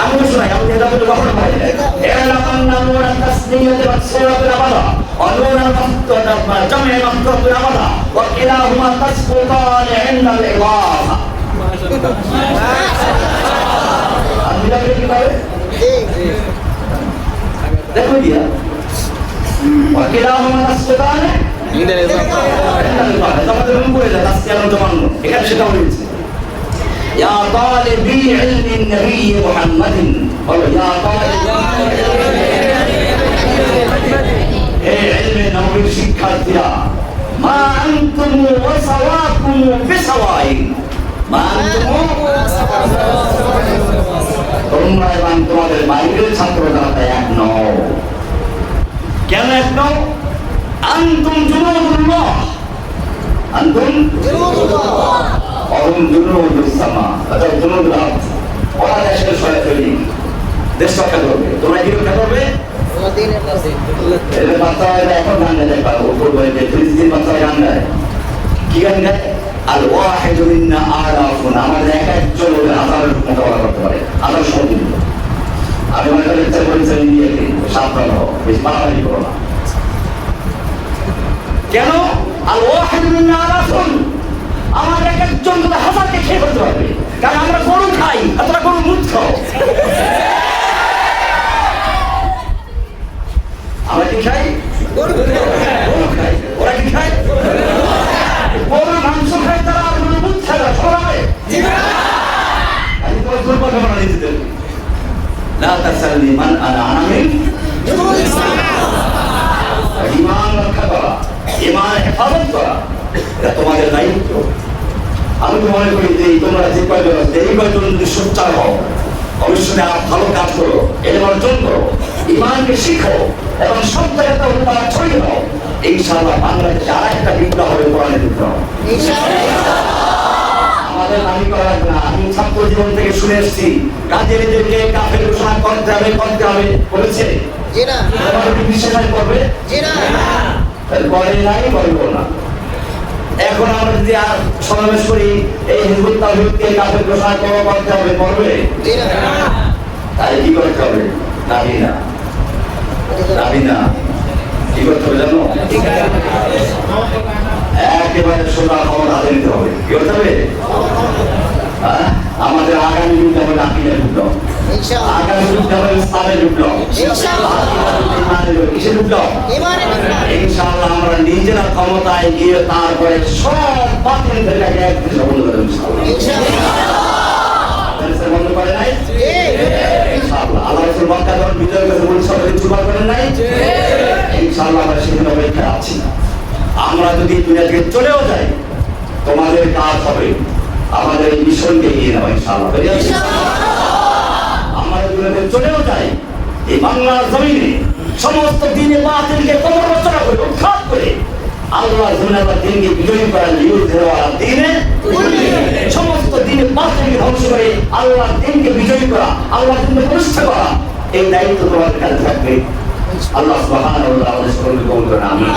আমি তো শোনাই, আমি এটা বলে কখনো পাই না। এরা বাংলা নোরা তাসনিয়াতে বাদশাহের আবাদা অনুরা মাত্তা জামে মাত্তাতুল আবাদা ওয়া কিলাহুমা তাসকুতান ইনদাল ইবাদ। আমি দেখি কি করে দেখো দিয়া ওয়া কিলাহুমা তাসকুতান ইনদাল ইবাদ। আমাদের রুম করে যায় তাসকিয়ার জমানো, এখানে সেটা বলেছে। ইয়া তালিবি ইলমিন নবী মুহাম্মাদিন, বলো ইয়া তালিবি এই ইলমে নবীর শিক্ষার্থীরা, মা আনতুম ওয়া সাওয়াকুম বিসাওয়াই, মা আনতুম তোমরা এবং তোমাদের বাইরের ছাত্র যারা এক নও। কেন এক নও? আনতুম জুনুদুল্লাহ, আনতুম অরুণ জুনুদুসামা, আচ্ছা জুনুদুল্লাহ ওরা দেশের সহায়তায় দেশ রক্ষা করবে। তোমরা কি রক্ষা করবে? বাচ্চারা এখন গান গায়, উপর বইতে ফিলিস্তিন বাচ্চারা গান গায়। কি গান গায়? আল ওয়াহিদু মিন্না আরাফুন, আমাদের এক একজন ওদের আজাবের মোকাবেলা করতে পারে, আজাব সহযোগিতা। আমি মনে করি ইচ্ছা করেছেন ইন্ডিয়াকে সাবধান হও, বেশি বাড়াবাড়ি করো না। কেন? আল ওয়াহিদু মিন্না আরাফুন, আমাদের এক একজন ওদের হাজারকে খেয়ে ফেলতে পারবে। কারণ আমরা গরু খাই, আর তোরা গরু মুখ খাও। আমরা কি খাই? গরু খাই। ওরা কি খায়? গরুর মাংস খায় তারা, আর গরুর দুধ খায় না। সবাই আমি তো দুর্বল ভাবনা দিতে লা তাসালনি মান আনা আমিন ঈমান রক্ষা করা, ঈমান হেফাজত করা, এটা তোমাদের দায়িত্ব। আমি তো মনে করি যে তোমরা যে কয়জন আছে এই কয়জন যদি সোচ্চার হও, ভবিষ্যতে আর ভালো কাজ করো, এলেম অর্জন করো, ঈমানকে শিখো এবং সব জায়গাতে তারা ছড়িয়ে দাও, ইনশাআল্লাহ বাংলাদেশে আর একটা বিপ্লব হবে, কোরআনের বিপ্লব। আমাদের দাবি করা লাগবে না। আমি ছাত্র জীবন থেকে শুনে এসেছি কাজেরদেরকে কাফের ঘোষণা করতে হবে বলেছে। জি না। তোমাদের কি বিশ্বাস করবে? জি না। করে নাই, বলবো না। এখন আমরা যদি আর সমাবেশ করি এই হিজবুত তাওহীদকে কাফের ঘোষণা করতে হবে, করবে? জি না। তাই কি করতে হবে? দাবি না, দাবি না, কি করতে হবে জানো? একেবারে সোজা খবর হাতে নিতে হবে। কি করতে হবে? আমাদের আগামী যুদ্ধ হবে আকিদার যুদ্ধ, আগামী যুদ্ধ হবে ইসলামের যুদ্ধ, কিসের যুদ্ধ? ইনশাআল্লাহ আমরা নিজেরা ক্ষমতায় গিয়ে তারপরে সব বাতিলদেরকে একদিকে বন্ধ করে দেব। বন্ধ করে নাই ইনশাআল্লাহ। আল্লাহ রাসূল মক্কা যখন বিজয় করেছে বলে সবাই চুপ করেন নাই। ইনশাআল্লাহ আমরা সেদিন অপেক্ষায় আছি। আমরা যদি দুনিয়া থেকে চলেও যাই, তোমাদের কাজ হবে আমাদের এই মিশনকে এগিয়ে নেওয়া ইনশাআল্লাহ। আমরা দুনিয়াতে চলেও যাই, এই বাংলার জমিনে সমস্ত দিনে বাতিলকে কোমর রচনা করে উৎখাত করে আল্লাহ দুনিয়ার দিনকে বিজয়ী করার দিনে সমস্ত দিনে বাতিলকে ধ্বংস করে আল্লাহর দিনকে বিজয়ী করা, আল্লাহর দিনকে প্রতিষ্ঠা করা, এই দায়িত্ব তোমাদের কাছে থাকবে। আল্লাহ সুবহানাহু ওয়া তাআলা আমাদের সকলকে কবুল করুন। আমিন।